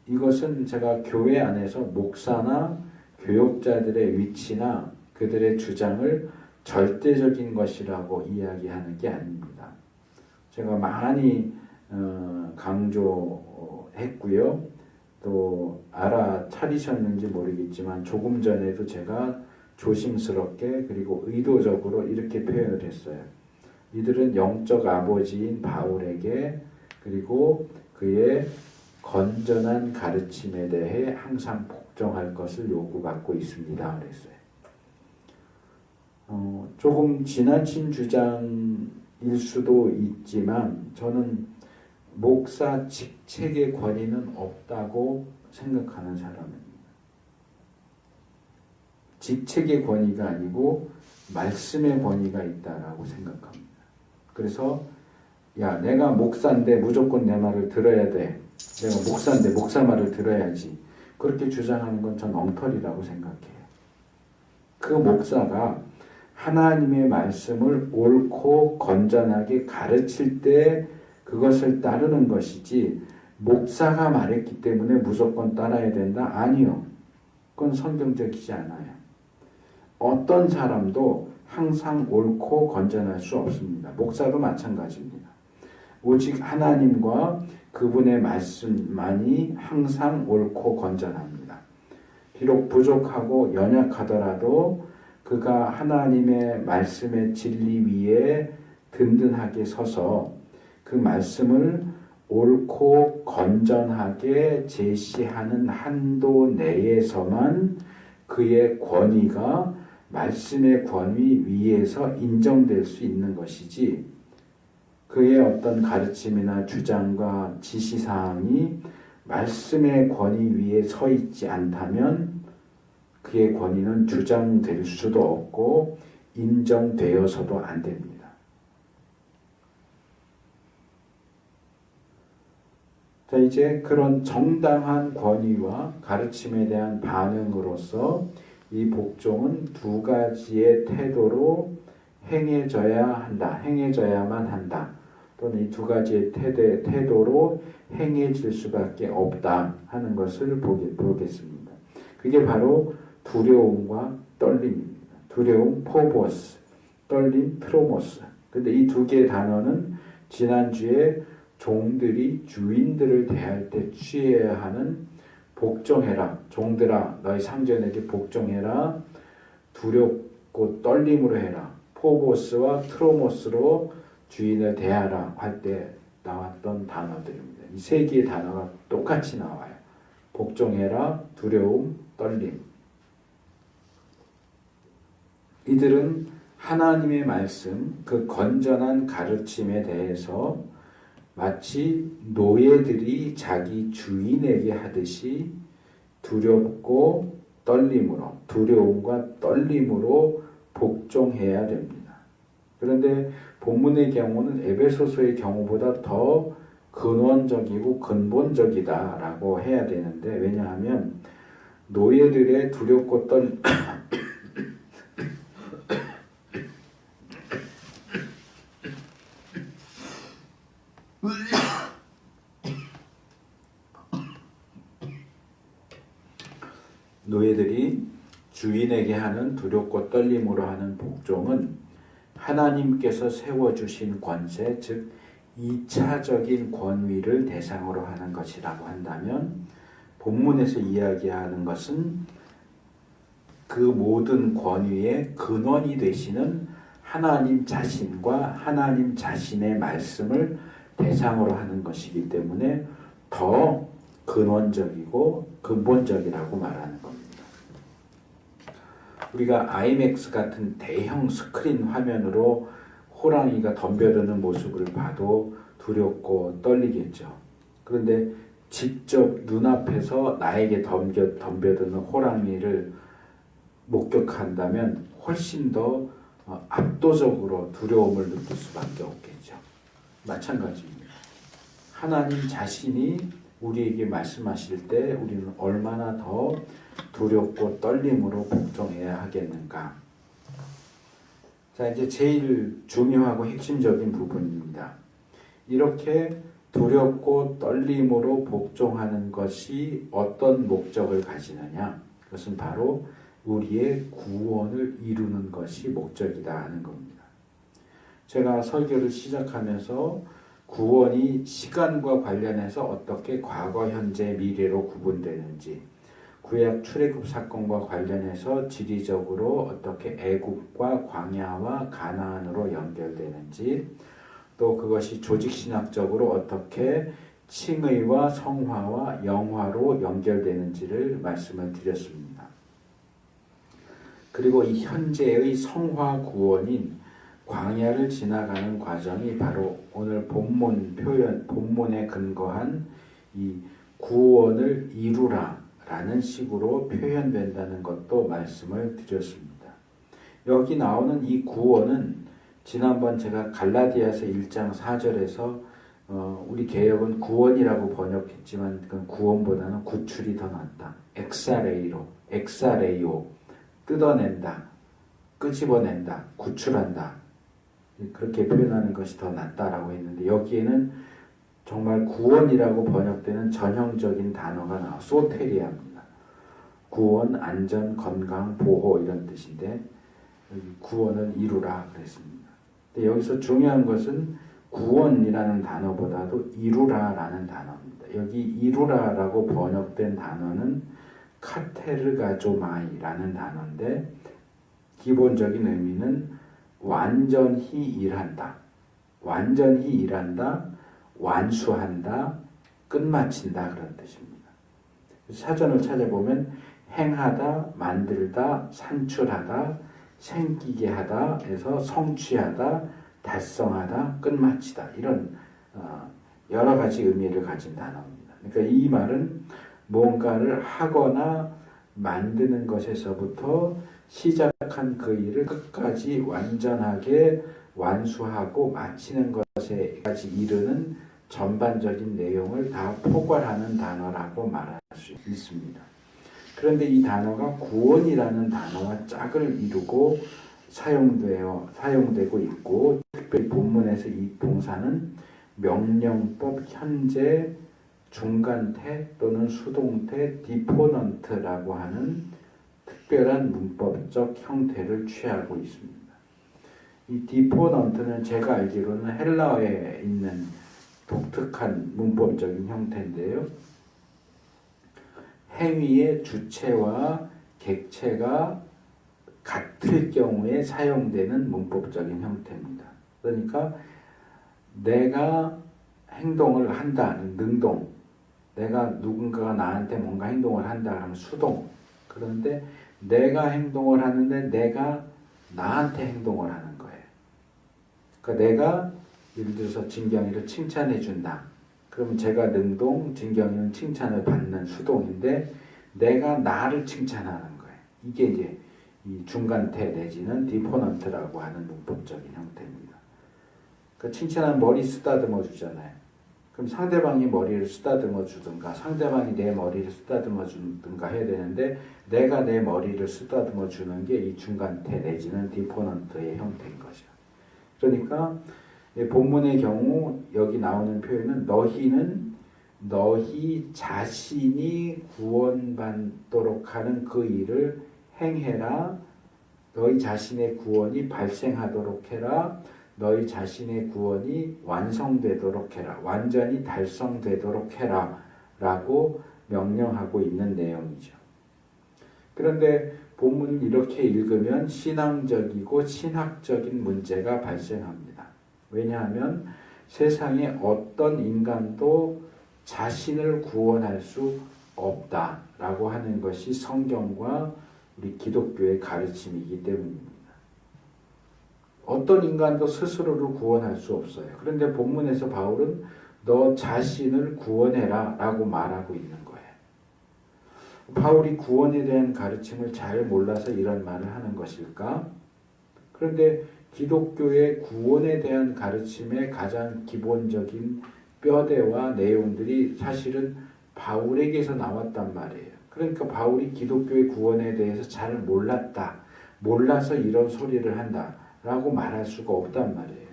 Speaker 1: 이것은 제가 교회 안에서 목사나 교역자들의 위치나 그들의 주장을 절대적인 것이라고 이야기하는 게 아닙니다. 제가 많이 강조했고요. 또 알아차리셨는지 모르겠지만 조금 전에도 제가 조심스럽게 그리고 의도적으로 이렇게 표현을 했어요. 이들은 영적 아버지인 바울에게 그리고 그의 건전한 가르침에 대해 항상 복종할 것을 요구받고 있습니다. 그랬어요. 조금 지나친 주장일 수도 있지만 저는 목사 직책의 권위는 없다고 생각하는 사람입니다. 직책의 권위가 아니고 말씀의 권위가 있다라고 생각합니다. 그래서 야, 내가 목사인데 무조건 내 말을 들어야 돼. 내가 목사인데 목사 말을 들어야지. 그렇게 주장하는 건 전 엉터리라고 생각해요. 그 목사가 하나님의 말씀을 옳고 건전하게 가르칠 때 그것을 따르는 것이지 목사가 말했기 때문에 무조건 따라야 된다? 아니요. 그건 성경적이지 않아요. 어떤 사람도 항상 옳고 건전할 수 없습니다. 목사도 마찬가지입니다. 오직 하나님과 그분의 말씀만이 항상 옳고 건전합니다. 비록 부족하고 연약하더라도 그가 하나님의 말씀의 진리 위에 든든하게 서서 그 말씀을 옳고 건전하게 제시하는 한도 내에서만 그의 권위가 말씀의 권위 위에서 인정될 수 있는 것이지 그의 어떤 가르침이나 주장과 지시사항이 말씀의 권위 위에 서 있지 않다면 그의 권위는 주장될 수도 없고 인정되어서도 안 됩니다. 자, 이제 그런 정당한 권위와 가르침에 대한 반응으로서 이 복종은 두 가지의 태도로 행해져야 한다. 행해져야만 한다. 또는 이 두 가지의 태도로 행해질 수밖에 없다 하는 것을 보겠습니다. 그게 바로 두려움과 떨림입니다. 두려움, 포보스, 떨림, 트로모스. 근데 이 두 개의 단어는 지난주에 종들이 주인들을 대할 때 취해야 하는 복종해라. 종들아, 너희 상전에게 복종해라. 두렵고 떨림으로 해라. 포보스와 트로모스로 주인을 대하라 할 때 나왔던 단어들입니다. 이 세 개의 단어가 똑같이 나와요. 복종해라, 두려움, 떨림. 이들은 하나님의 말씀, 그 건전한 가르침에 대해서 마치 노예들이 자기 주인에게 하듯이 두렵고 떨림으로, 두려움과 떨림으로 복종해야 됩니다. 그런데 본문의 경우는 에베소서의 경우보다 더 근원적이고 근본적이다라고 해야 되는데, 왜냐하면 노예들의 두렵고 노예들이 주인에게 하는 두렵고 떨림으로 하는 복종은 하나님께서 세워주신 권세, 즉 2차적인 권위를 대상으로 하는 것이라고 한다면, 본문에서 이야기하는 것은 그 모든 권위의 근원이 되시는 하나님 자신과 하나님 자신의 말씀을 대상으로 하는 것이기 때문에 더 근원적이고 근본적이라고 말하는 겁니다. 우리가 IMAX 같은 대형 스크린 화면으로 호랑이가 덤벼드는 모습을 봐도 두렵고 떨리겠죠. 그런데 직접 눈앞에서 나에게 덤벼드는 호랑이를 목격한다면 훨씬 더 압도적으로 두려움을 느낄 수밖에 없겠죠. 마찬가지입니다. 하나님 자신이 우리에게 말씀하실 때 우리는 얼마나 더 두렵고 떨림으로 복종해야 하겠는가. 자, 이제 제일 중요하고 핵심적인 부분입니다. 이렇게 두렵고 떨림으로 복종하는 것이 어떤 목적을 가지느냐? 그것은 바로 우리의 구원을 이루는 것이 목적이다 하는 겁니다. 제가 설교를 시작하면서 구원이 시간과 관련해서 어떻게 과거, 현재, 미래로 구분되는지, 구약 출애굽 사건과 관련해서 지리적으로 어떻게 애굽과 광야와 가나안으로 연결되는지, 또 그것이 조직신학적으로 어떻게 칭의와 성화와 영화로 연결되는지를 말씀을 드렸습니다. 그리고 이 현재의 성화 구원인 광야를 지나가는 과정이 바로 오늘 본문에 근거한 이 구원을 이루라 라는 식으로 표현된다는 것도 말씀을 드렸습니다. 여기 나오는 이 구원은 지난번 제가 갈라디아서 1장 4절에서 우리 개역은 구원이라고 번역했지만 그 구원보다는 구출이 더 낫다. 엑사레이오, 뜯어낸다, 끄집어낸다, 구출한다. 그렇게 표현하는 것이 더 낫다라고 했는데 여기에는 정말 구원이라고 번역되는 전형적인 단어가 나와 소테리아입니다. 구원, 안전, 건강, 보호 이런 뜻인데 구원을 이루라 그랬습니다. 근데 여기서 중요한 것은 구원이라는 단어보다도 이루라라는 단어입니다. 여기 이루라라고 번역된 단어는 카테르가조마이라는 단어인데 기본적인 의미는 완전히 일한다, 완전히 일한다, 완수한다, 끝마친다 그런 뜻입니다. 사전을 찾아보면 행하다, 만들다, 산출하다, 생기게 하다 해서 성취하다, 달성하다, 끝마치다 이런 여러 가지 의미를 가진 단어입니다. 그러니까 이 말은 뭔가를 하거나 만드는 것에서부터 시작한 그 일을 끝까지 완전하게 완수하고 마치는 것에까지 이르는 전반적인 내용을 다 포괄하는 단어라고 말할 수 있습니다. 그런데 이 단어가 구원이라는 단어와 짝을 이루고 사용되고 있고 특별히 본문에서 이 동사는 명령법, 현재, 중간태 또는 수동태, 디포넌트라고 하는 특별한 문법적 형태를 취하고 있습니다. 이 디포넌트는 제가 알기로는 헬라어에 있는 독특한 문법적인 형태인데요. 행위의 주체와 객체가 같을 경우에 사용되는 문법적인 형태입니다. 그러니까 내가 행동을 한다는 능동, 내가 누군가가 나한테 뭔가 행동을 한다 하면 수동, 그런데 내가 행동을 하는데 내가 나한테 행동을 하는 거예요. 그러니까 내가 예를 들어서 진경이를 칭찬해 준다. 그러면 제가 능동, 진경이는 칭찬을 받는 수동인데 내가 나를 칭찬하는 거예요. 이게 이제 이 중간태 내지는 디포넌트라고 하는 문법적인 형태입니다. 그러니까 칭찬하면 머리 쓰다듬어 주잖아요. 그럼 상대방이 머리를 쓰다듬어 주든가 상대방이 내 머리를 쓰다듬어 주든가 해야 되는데 내가 내 머리를 쓰다듬어 주는 게 이 중간태 내지는 디포넌트의 형태인 거죠. 그러니까 본문의 경우 여기 나오는 표현은 너희는 너희 자신이 구원받도록 하는 그 일을 행해라. 너희 자신의 구원이 발생하도록 해라. 너희 자신의 구원이 완성되도록 해라. 완전히 달성되도록 해라. 라고 명령하고 있는 내용이죠. 그런데 본문을 이렇게 읽으면 신앙적이고 신학적인 문제가 발생합니다. 왜냐하면 세상에 어떤 인간도 자신을 구원할 수 없다라고 하는 것이 성경과 우리 기독교의 가르침이기 때문입니다. 어떤 인간도 스스로를 구원할 수 없어요. 그런데 본문에서 바울은 너 자신을 구원해라 라고 말하고 있는 거예요. 바울이 구원에 대한 가르침을 잘 몰라서 이런 말을 하는 것일까? 그런데 기독교의 구원에 대한 가르침의 가장 기본적인 뼈대와 내용들이 사실은 바울에게서 나왔단 말이에요. 그러니까 바울이 기독교의 구원에 대해서 잘 몰라서 이런 소리를 한다라고 말할 수가 없단 말이에요.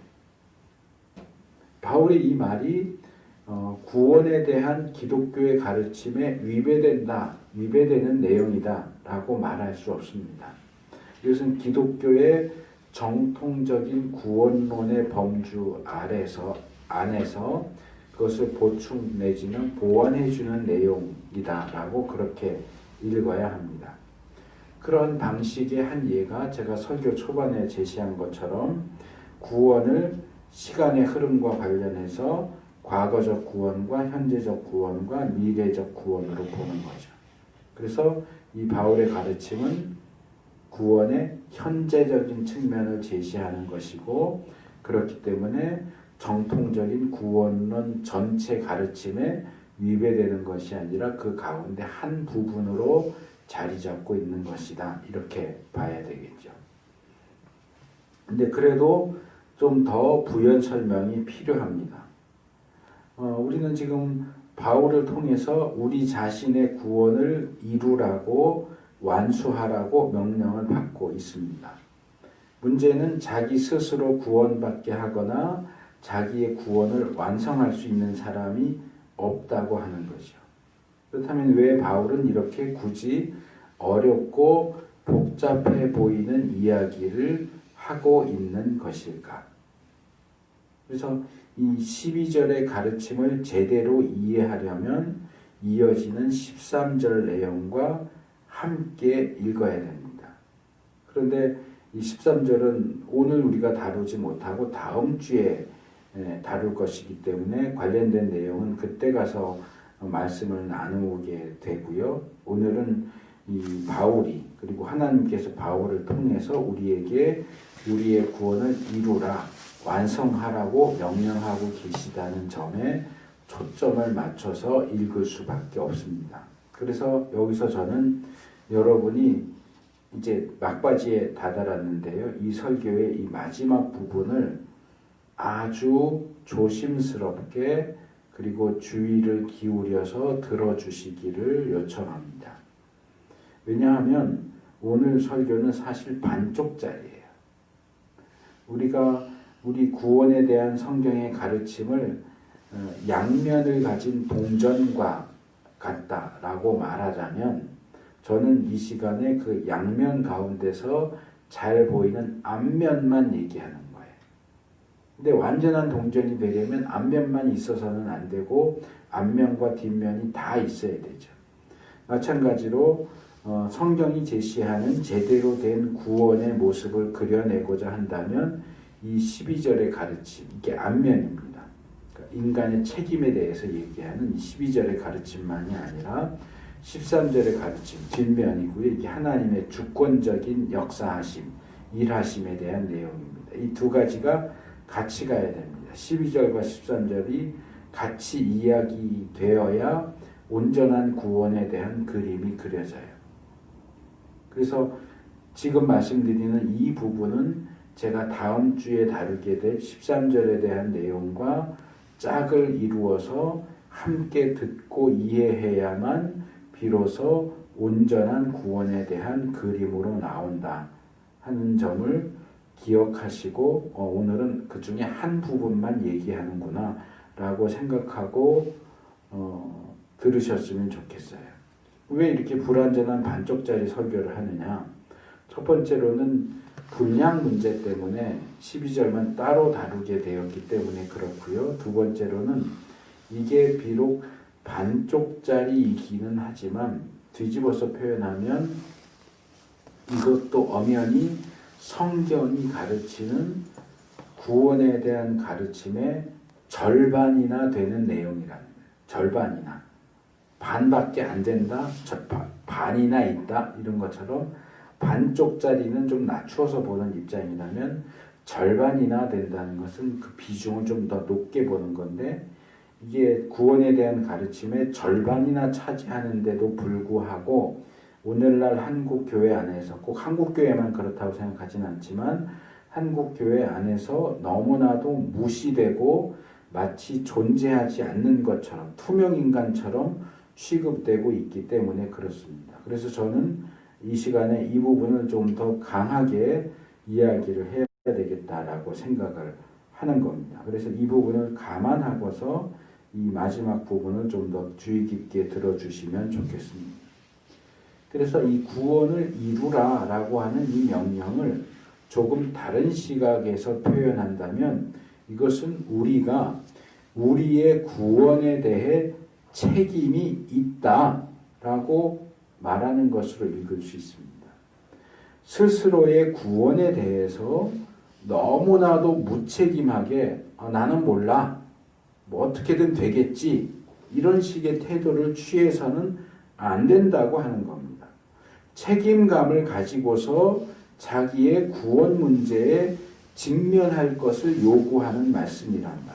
Speaker 1: 바울의 이 말이 구원에 대한 기독교의 가르침에 위배되는 내용이다라고 말할 수 없습니다. 이것은 기독교의 정통적인 구원론의 범주 안에서 그것을 보충 내지는 보완해주는 내용이다라고 그렇게 읽어야 합니다. 그런 방식의 한 예가 제가 설교 초반에 제시한 것처럼 구원을 시간의 흐름과 관련해서 과거적 구원과 현재적 구원과 미래적 구원으로 보는 거죠. 그래서 이 바울의 가르침은 구원의 현재적인 측면을 제시하는 것이고, 그렇기 때문에 정통적인 구원론 전체 가르침에 위배되는 것이 아니라 그 가운데 한 부분으로 자리 잡고 있는 것이다. 이렇게 봐야 되겠죠. 근데 그래도 좀 더 부연 설명이 필요합니다. 우리는 지금 바울을 통해서 우리 자신의 구원을 이루라고 완수하라고 명령을 받고 있습니다. 문제는 자기 스스로 구원받게 하거나 자기의 구원을 완성할 수 있는 사람이 없다고 하는 거죠. 그렇다면 왜 바울은 이렇게 굳이 어렵고 복잡해 보이는 이야기를 하고 있는 것일까? 그래서 이 12절의 가르침을 제대로 이해하려면 이어지는 13절 내용과 함께 읽어야 됩니다. 그런데 이 13절은 오늘 우리가 다루지 못하고 다음 주에 다룰 것이기 때문에 관련된 내용은 그때 가서 말씀을 나누게 되고요. 오늘은 이 바울이, 그리고 하나님께서 바울을 통해서 우리에게 우리의 구원을 이루라, 완성하라고 명령하고 계시다는 점에 초점을 맞춰서 읽을 수밖에 없습니다. 그래서 여기서 저는 여러분이 이제 막바지에 다다랐는데요. 이 설교의 이 마지막 부분을 아주 조심스럽게 그리고 주의를 기울여서 들어주시기를 요청합니다. 왜냐하면 오늘 설교는 사실 반쪽짜리예요. 우리가 우리 구원에 대한 성경의 가르침을 양면을 가진 동전과 같다라고 말하자면, 저는 이 시간에 그 양면 가운데서 잘 보이는 앞면만 얘기하는 거예요. 근데 완전한 동전이 되려면 앞면만 있어서는 안 되고 앞면과 뒷면이 다 있어야 되죠. 마찬가지로 성경이 제시하는 제대로 된 구원의 모습을 그려내고자 한다면 이 12절의 가르침, 이게 앞면입니다. 그러니까 인간의 책임에 대해서 얘기하는 12절의 가르침만이 아니라 13절의 가르침, 뒷면이고요. 이게 하나님의 주권적인 역사하심, 일하심에 대한 내용입니다. 이 두 가지가 같이 가야 됩니다. 12절과 13절이 같이 이야기되어야 온전한 구원에 대한 그림이 그려져요. 그래서 지금 말씀드리는 이 부분은 제가 다음 주에 다루게 될 13절에 대한 내용과 짝을 이루어서 함께 듣고 이해해야만 비로소 온전한 구원에 대한 그림으로 나온다 하는 점을 기억하시고 오늘은 그 중에 한 부분만 얘기하는구나 라고 생각하고 들으셨으면 좋겠어요. 왜 이렇게 불완전한 반쪽짜리 설교를 하느냐? 첫 번째로는 분량 문제 때문에 12절만 따로 다루게 되었기 때문에 그렇고요. 두 번째로는 이게 비록 반쪽짜리이기는 하지만 뒤집어서 표현하면 이것도 엄연히 성경이 가르치는 구원에 대한 가르침의 절반이나 되는 내용이라는 거예요. 절반이나. 반밖에 안 된다, 반이나 있다, 이런 것처럼 반쪽짜리는 좀 낮추어서 보는 입장이라면 절반이나 된다는 것은 그 비중을 좀 더 높게 보는 건데, 이게 구원에 대한 가르침의 절반이나 차지하는데도 불구하고 오늘날 한국교회 안에서, 꼭 한국교회만 그렇다고 생각하지는 않지만 한국교회 안에서 너무나도 무시되고 마치 존재하지 않는 것처럼 투명인간처럼 취급되고 있기 때문에 그렇습니다. 그래서 저는 이 시간에 이 부분을 좀 더 강하게 이야기를 해야 되겠다라고 생각을 하는 겁니다. 그래서 이 부분을 감안하고서 이 마지막 부분을 좀 더 주의 깊게 들어주시면 좋겠습니다. 그래서 이 구원을 이루라라고 하는 이 명령을 조금 다른 시각에서 표현한다면 이것은 우리가 우리의 구원에 대해 책임이 있다라고 말하는 것으로 읽을 수 있습니다. 스스로의 구원에 대해서 너무나도 무책임하게 나는 몰라, 뭐 어떻게든 되겠지, 이런 식의 태도를 취해서는 안 된다고 하는 겁니다. 책임감을 가지고서 자기의 구원 문제에 직면할 것을 요구하는 말씀이란 말이에요.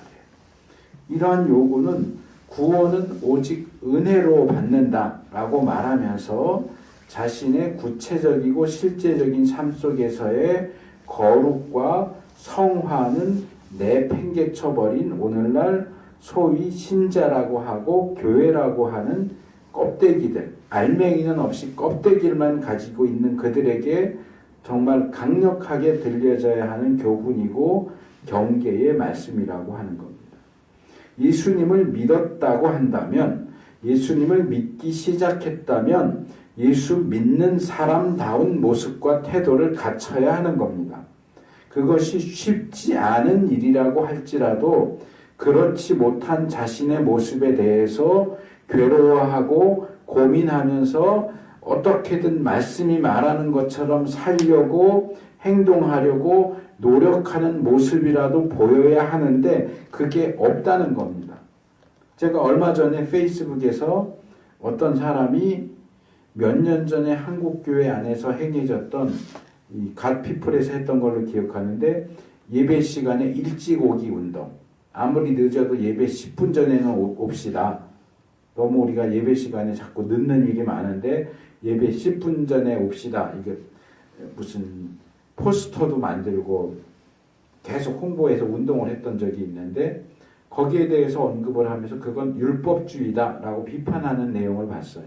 Speaker 1: 이러한 요구는 구원은 오직 은혜로 받는다라고 말하면서 자신의 구체적이고 실제적인 삶 속에서의 거룩과 성화는 내팽개쳐버린 오늘날 소위 신자라고 하고 교회라고 하는 껍데기들, 알맹이는 없이 껍데기만 가지고 있는 그들에게 정말 강력하게 들려져야 하는 교훈이고 경계의 말씀이라고 하는 겁니다. 예수님을 믿었다고 한다면, 예수님을 믿기 시작했다면 예수 믿는 사람다운 모습과 태도를 갖춰야 하는 겁니다. 그것이 쉽지 않은 일이라고 할지라도 그렇지 못한 자신의 모습에 대해서 괴로워하고 고민하면서 어떻게든 말씀이 말하는 것처럼 살려고 행동하려고 노력하는 모습이라도 보여야 하는데 그게 없다는 겁니다. 제가 얼마 전에 페이스북에서 어떤 사람이 몇 년 전에 한국교회 안에서 행해졌던 이 갓피플에서 했던 걸로 기억하는데, 예배 시간에 일찍 오기 운동. 아무리 늦어도 예배 10분 전에는 옵시다. 너무 우리가 예배 시간에 자꾸 늦는 일이 많은데 예배 10분 전에 옵시다. 이게 무슨 포스터도 만들고 계속 홍보해서 운동을 했던 적이 있는데, 거기에 대해서 언급을 하면서 그건 율법주의다라고 비판하는 내용을 봤어요.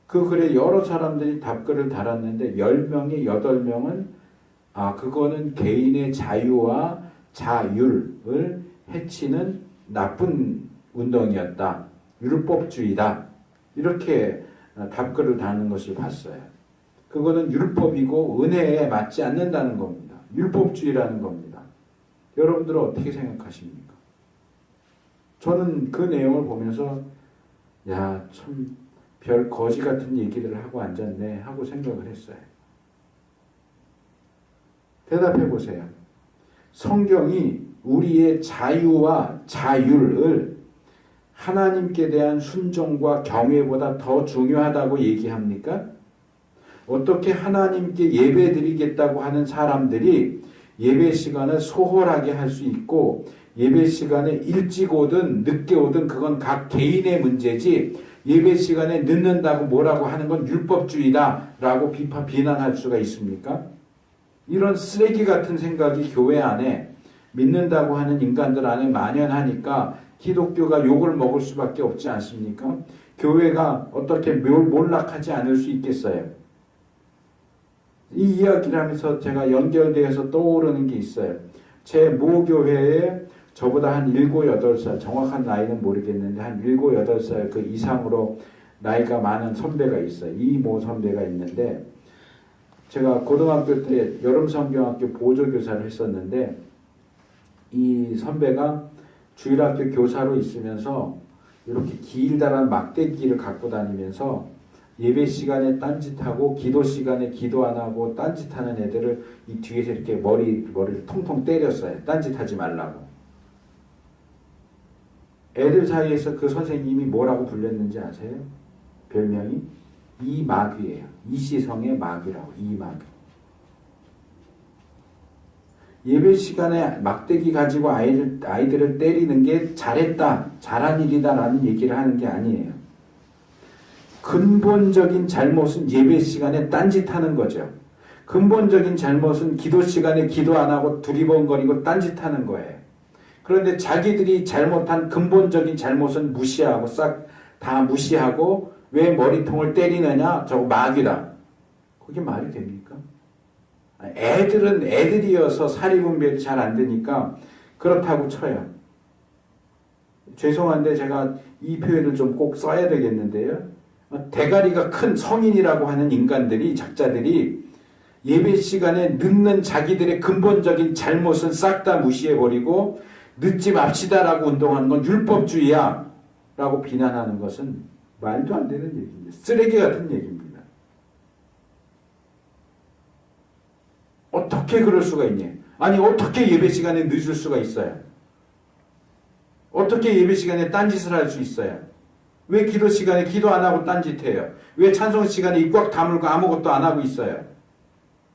Speaker 1: 그 글에 여러 사람들이 답글을 달았는데 10명의 8명은 그거는 개인의 자유와 자율을 해치는 나쁜 운동이었다, 율법주의다, 이렇게 답글을 다는 것을 봤어요. 그거는 율법이고 은혜에 맞지 않는다는 겁니다. 율법주의라는 겁니다. 여러분들은 어떻게 생각하십니까? 저는 그 내용을 보면서 참 별 거지 같은 얘기들을 하고 앉았네 하고 생각을 했어요. 대답해 보세요. 성경이 우리의 자유와 자율을 하나님께 대한 순종과 경외보다 더 중요하다고 얘기합니까? 어떻게 하나님께 예배 드리겠다고 하는 사람들이 예배 시간을 소홀하게 할 수 있고, 예배 시간에 일찍 오든 늦게 오든 그건 각 개인의 문제지, 예배 시간에 늦는다고 뭐라고 하는 건 율법주의다라고 비난할 수가 있습니까? 이런 쓰레기 같은 생각이 교회 안에, 믿는다고 하는 인간들 안에 만연하니까 기독교가 욕을 먹을 수밖에 없지 않습니까? 교회가 어떻게 몰락하지 않을 수 있겠어요? 이 이야기를 하면서 제가 연결되어서 떠오르는 게 있어요. 제 모교회에 저보다 한 7, 8살, 정확한 나이는 모르겠는데 한 7, 8살 그 이상으로 나이가 많은 선배가 있어요. 이모 선배가 있는데, 제가 고등학교 때 여름성경학교 보조교사를 했었는데, 이 선배가 주일학교 교사로 있으면서 이렇게 길다란 막대기를 갖고 다니면서 예배 시간에 딴짓하고 기도 시간에 기도 안 하고 딴짓하는 애들을 이 뒤에서 이렇게 머리를 통통 때렸어요. 딴짓하지 말라고. 애들 사이에서 그 선생님이 뭐라고 불렸는지 아세요? 별명이 이마귀예요. 이시성의 마귀라고. 이마귀. 예배 시간에 막대기 가지고 아이들을 때리는 게 잘했다, 잘한 일이다라는 얘기를 하는 게 아니에요. 근본적인 잘못은 예배 시간에 딴짓하는 거죠. 근본적인 잘못은 기도 시간에 기도 안 하고 두리번거리고 딴짓하는 거예요. 그런데 자기들이 잘못한 근본적인 잘못은 무시하고 싹 다 무시하고 왜 머리통을 때리느냐? 저거 마귀다. 그게 말이 됩니까? 애들은 애들이어서 사리분별이 잘 안 되니까 그렇다고 쳐요. 죄송한데 제가 이 표현을 좀 꼭 써야 되겠는데요. 대가리가 큰 성인이라고 하는 인간들이, 작자들이 예배 시간에 늦는 자기들의 근본적인 잘못을 싹 다 무시해버리고 늦지 맙시다라고 운동하는 건 율법주의야 라고 비난하는 것은 말도 안 되는 얘기입니다. 쓰레기 같은 얘기입니다. 어떻게 그럴 수가 있냐? 아니 어떻게 예배 시간에 늦을 수가 있어요? 어떻게 예배 시간에 딴짓을 할 수 있어요? 왜 기도 시간에 기도 안 하고 딴짓해요? 왜 찬송 시간에 입 꽉 다물고 아무것도 안 하고 있어요?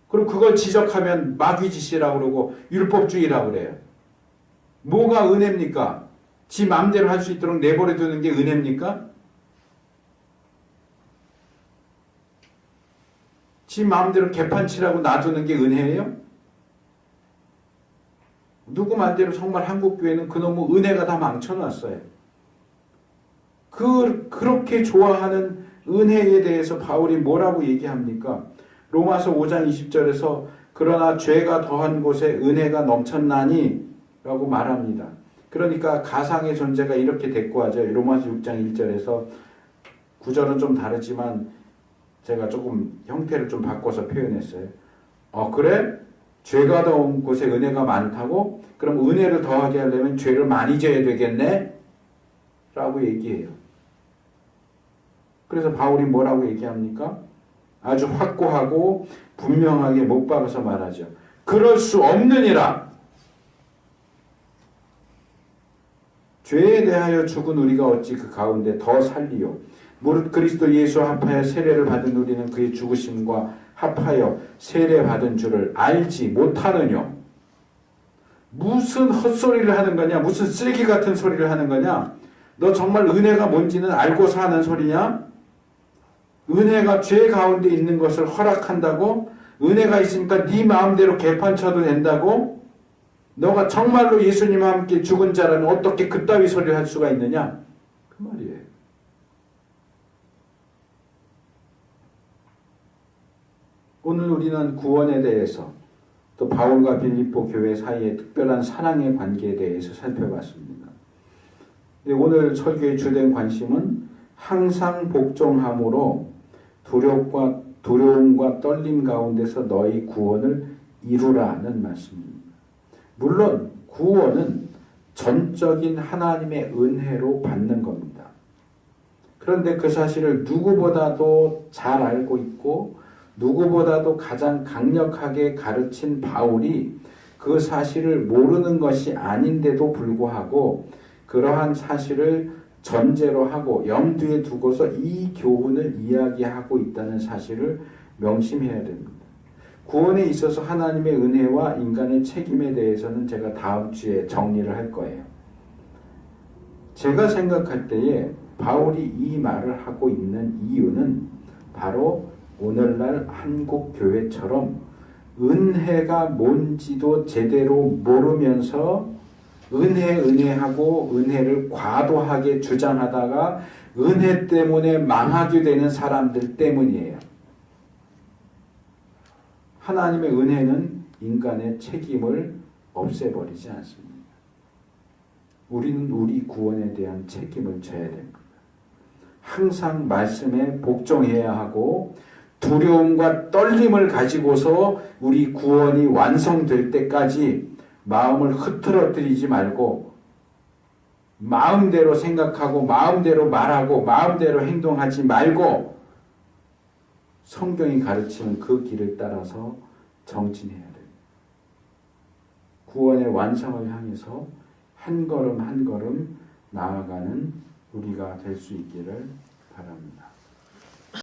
Speaker 1: 그리고 그걸 지적하면 마귀짓이라고 그러고 율법주의라고 그래요. 뭐가 은혜입니까? 지 마음대로 할 수 있도록 내버려 두는 게 은혜입니까? 지 마음대로 개판치라고 놔두는 게 은혜예요? 누구 말대로 정말 한국교회는 그놈의 은혜가 다 망쳐놨어요. 그렇게 좋아하는 은혜에 대해서 바울이 뭐라고 얘기합니까? 로마서 5장 20절에서 그러나 죄가 더한 곳에 은혜가 넘쳤나니 라고 말합니다. 그러니까 가상의 존재가 이렇게 대꾸하죠. 로마서 6장 1절에서 9절은 좀 다르지만 제가 조금 형태를 좀 바꿔서 표현했어요. 그래? 죄가 더한 곳에 은혜가 많다고? 그럼 은혜를 더하게 하려면 죄를 많이 져야 되겠네? 라고 얘기해요. 그래서 바울이 뭐라고 얘기합니까? 아주 확고하고 분명하게 못 박아서 말하죠. 그럴 수 없느니라. 죄에 대하여 죽은 우리가 어찌 그 가운데 더 살리요. 무릇 그리스도 예수와 합하여 세례를 받은 우리는 그의 죽으심과 합하여 세례받은 줄을 알지 못하느뇨. 무슨 헛소리를 하는 거냐? 무슨 쓰레기 같은 소리를 하는 거냐? 너 정말 은혜가 뭔지는 알고서 하는 소리냐? 은혜가 죄 가운데 있는 것을 허락한다고? 은혜가 있으니까 네 마음대로 개판 쳐도 된다고? 너가 정말로 예수님과 함께 죽은 자라면 어떻게 그따위 소리를 할 수가 있느냐? 그 말이에요. 오늘 우리는 구원에 대해서 또 바울과 빌립보 교회 사이의 특별한 사랑의 관계에 대해서 살펴봤습니다. 오늘 설교의 주된 관심은 항상 복종함으로 두려움과 떨림 가운데서 너희 구원을 이루라는 말씀입니다. 물론 구원은 전적인 하나님의 은혜로 받는 겁니다. 그런데 그 사실을 누구보다도 잘 알고 있고 누구보다도 가장 강력하게 가르친 바울이 그 사실을 모르는 것이 아닌데도 불구하고 그러한 사실을 전제로 하고 염두에 두고서 이 교훈을 이야기하고 있다는 사실을 명심해야 됩니다. 구원에 있어서 하나님의 은혜와 인간의 책임에 대해서는 제가 다음 주에 정리를 할 거예요. 제가 생각할 때에 바울이 이 말을 하고 있는 이유는 바로 오늘날 한국 교회처럼 은혜가 뭔지도 제대로 모르면서 은혜하고 은혜를 과도하게 주장하다가 은혜 때문에 망하게 되는 사람들 때문이에요. 하나님의 은혜는 인간의 책임을 없애버리지 않습니다. 우리는 우리 구원에 대한 책임을 져야 됩니다. 항상 말씀에 복종해야 하고 두려움과 떨림을 가지고서 우리 구원이 완성될 때까지 마음을 흐트러뜨리지 말고 마음대로 생각하고 마음대로 말하고 마음대로 행동하지 말고 성경이 가르치는 그 길을 따라서 정진해야 돼요. 구원의 완성을 향해서 한 걸음 한 걸음 나아가는 우리가 될 수 있기를 바랍니다.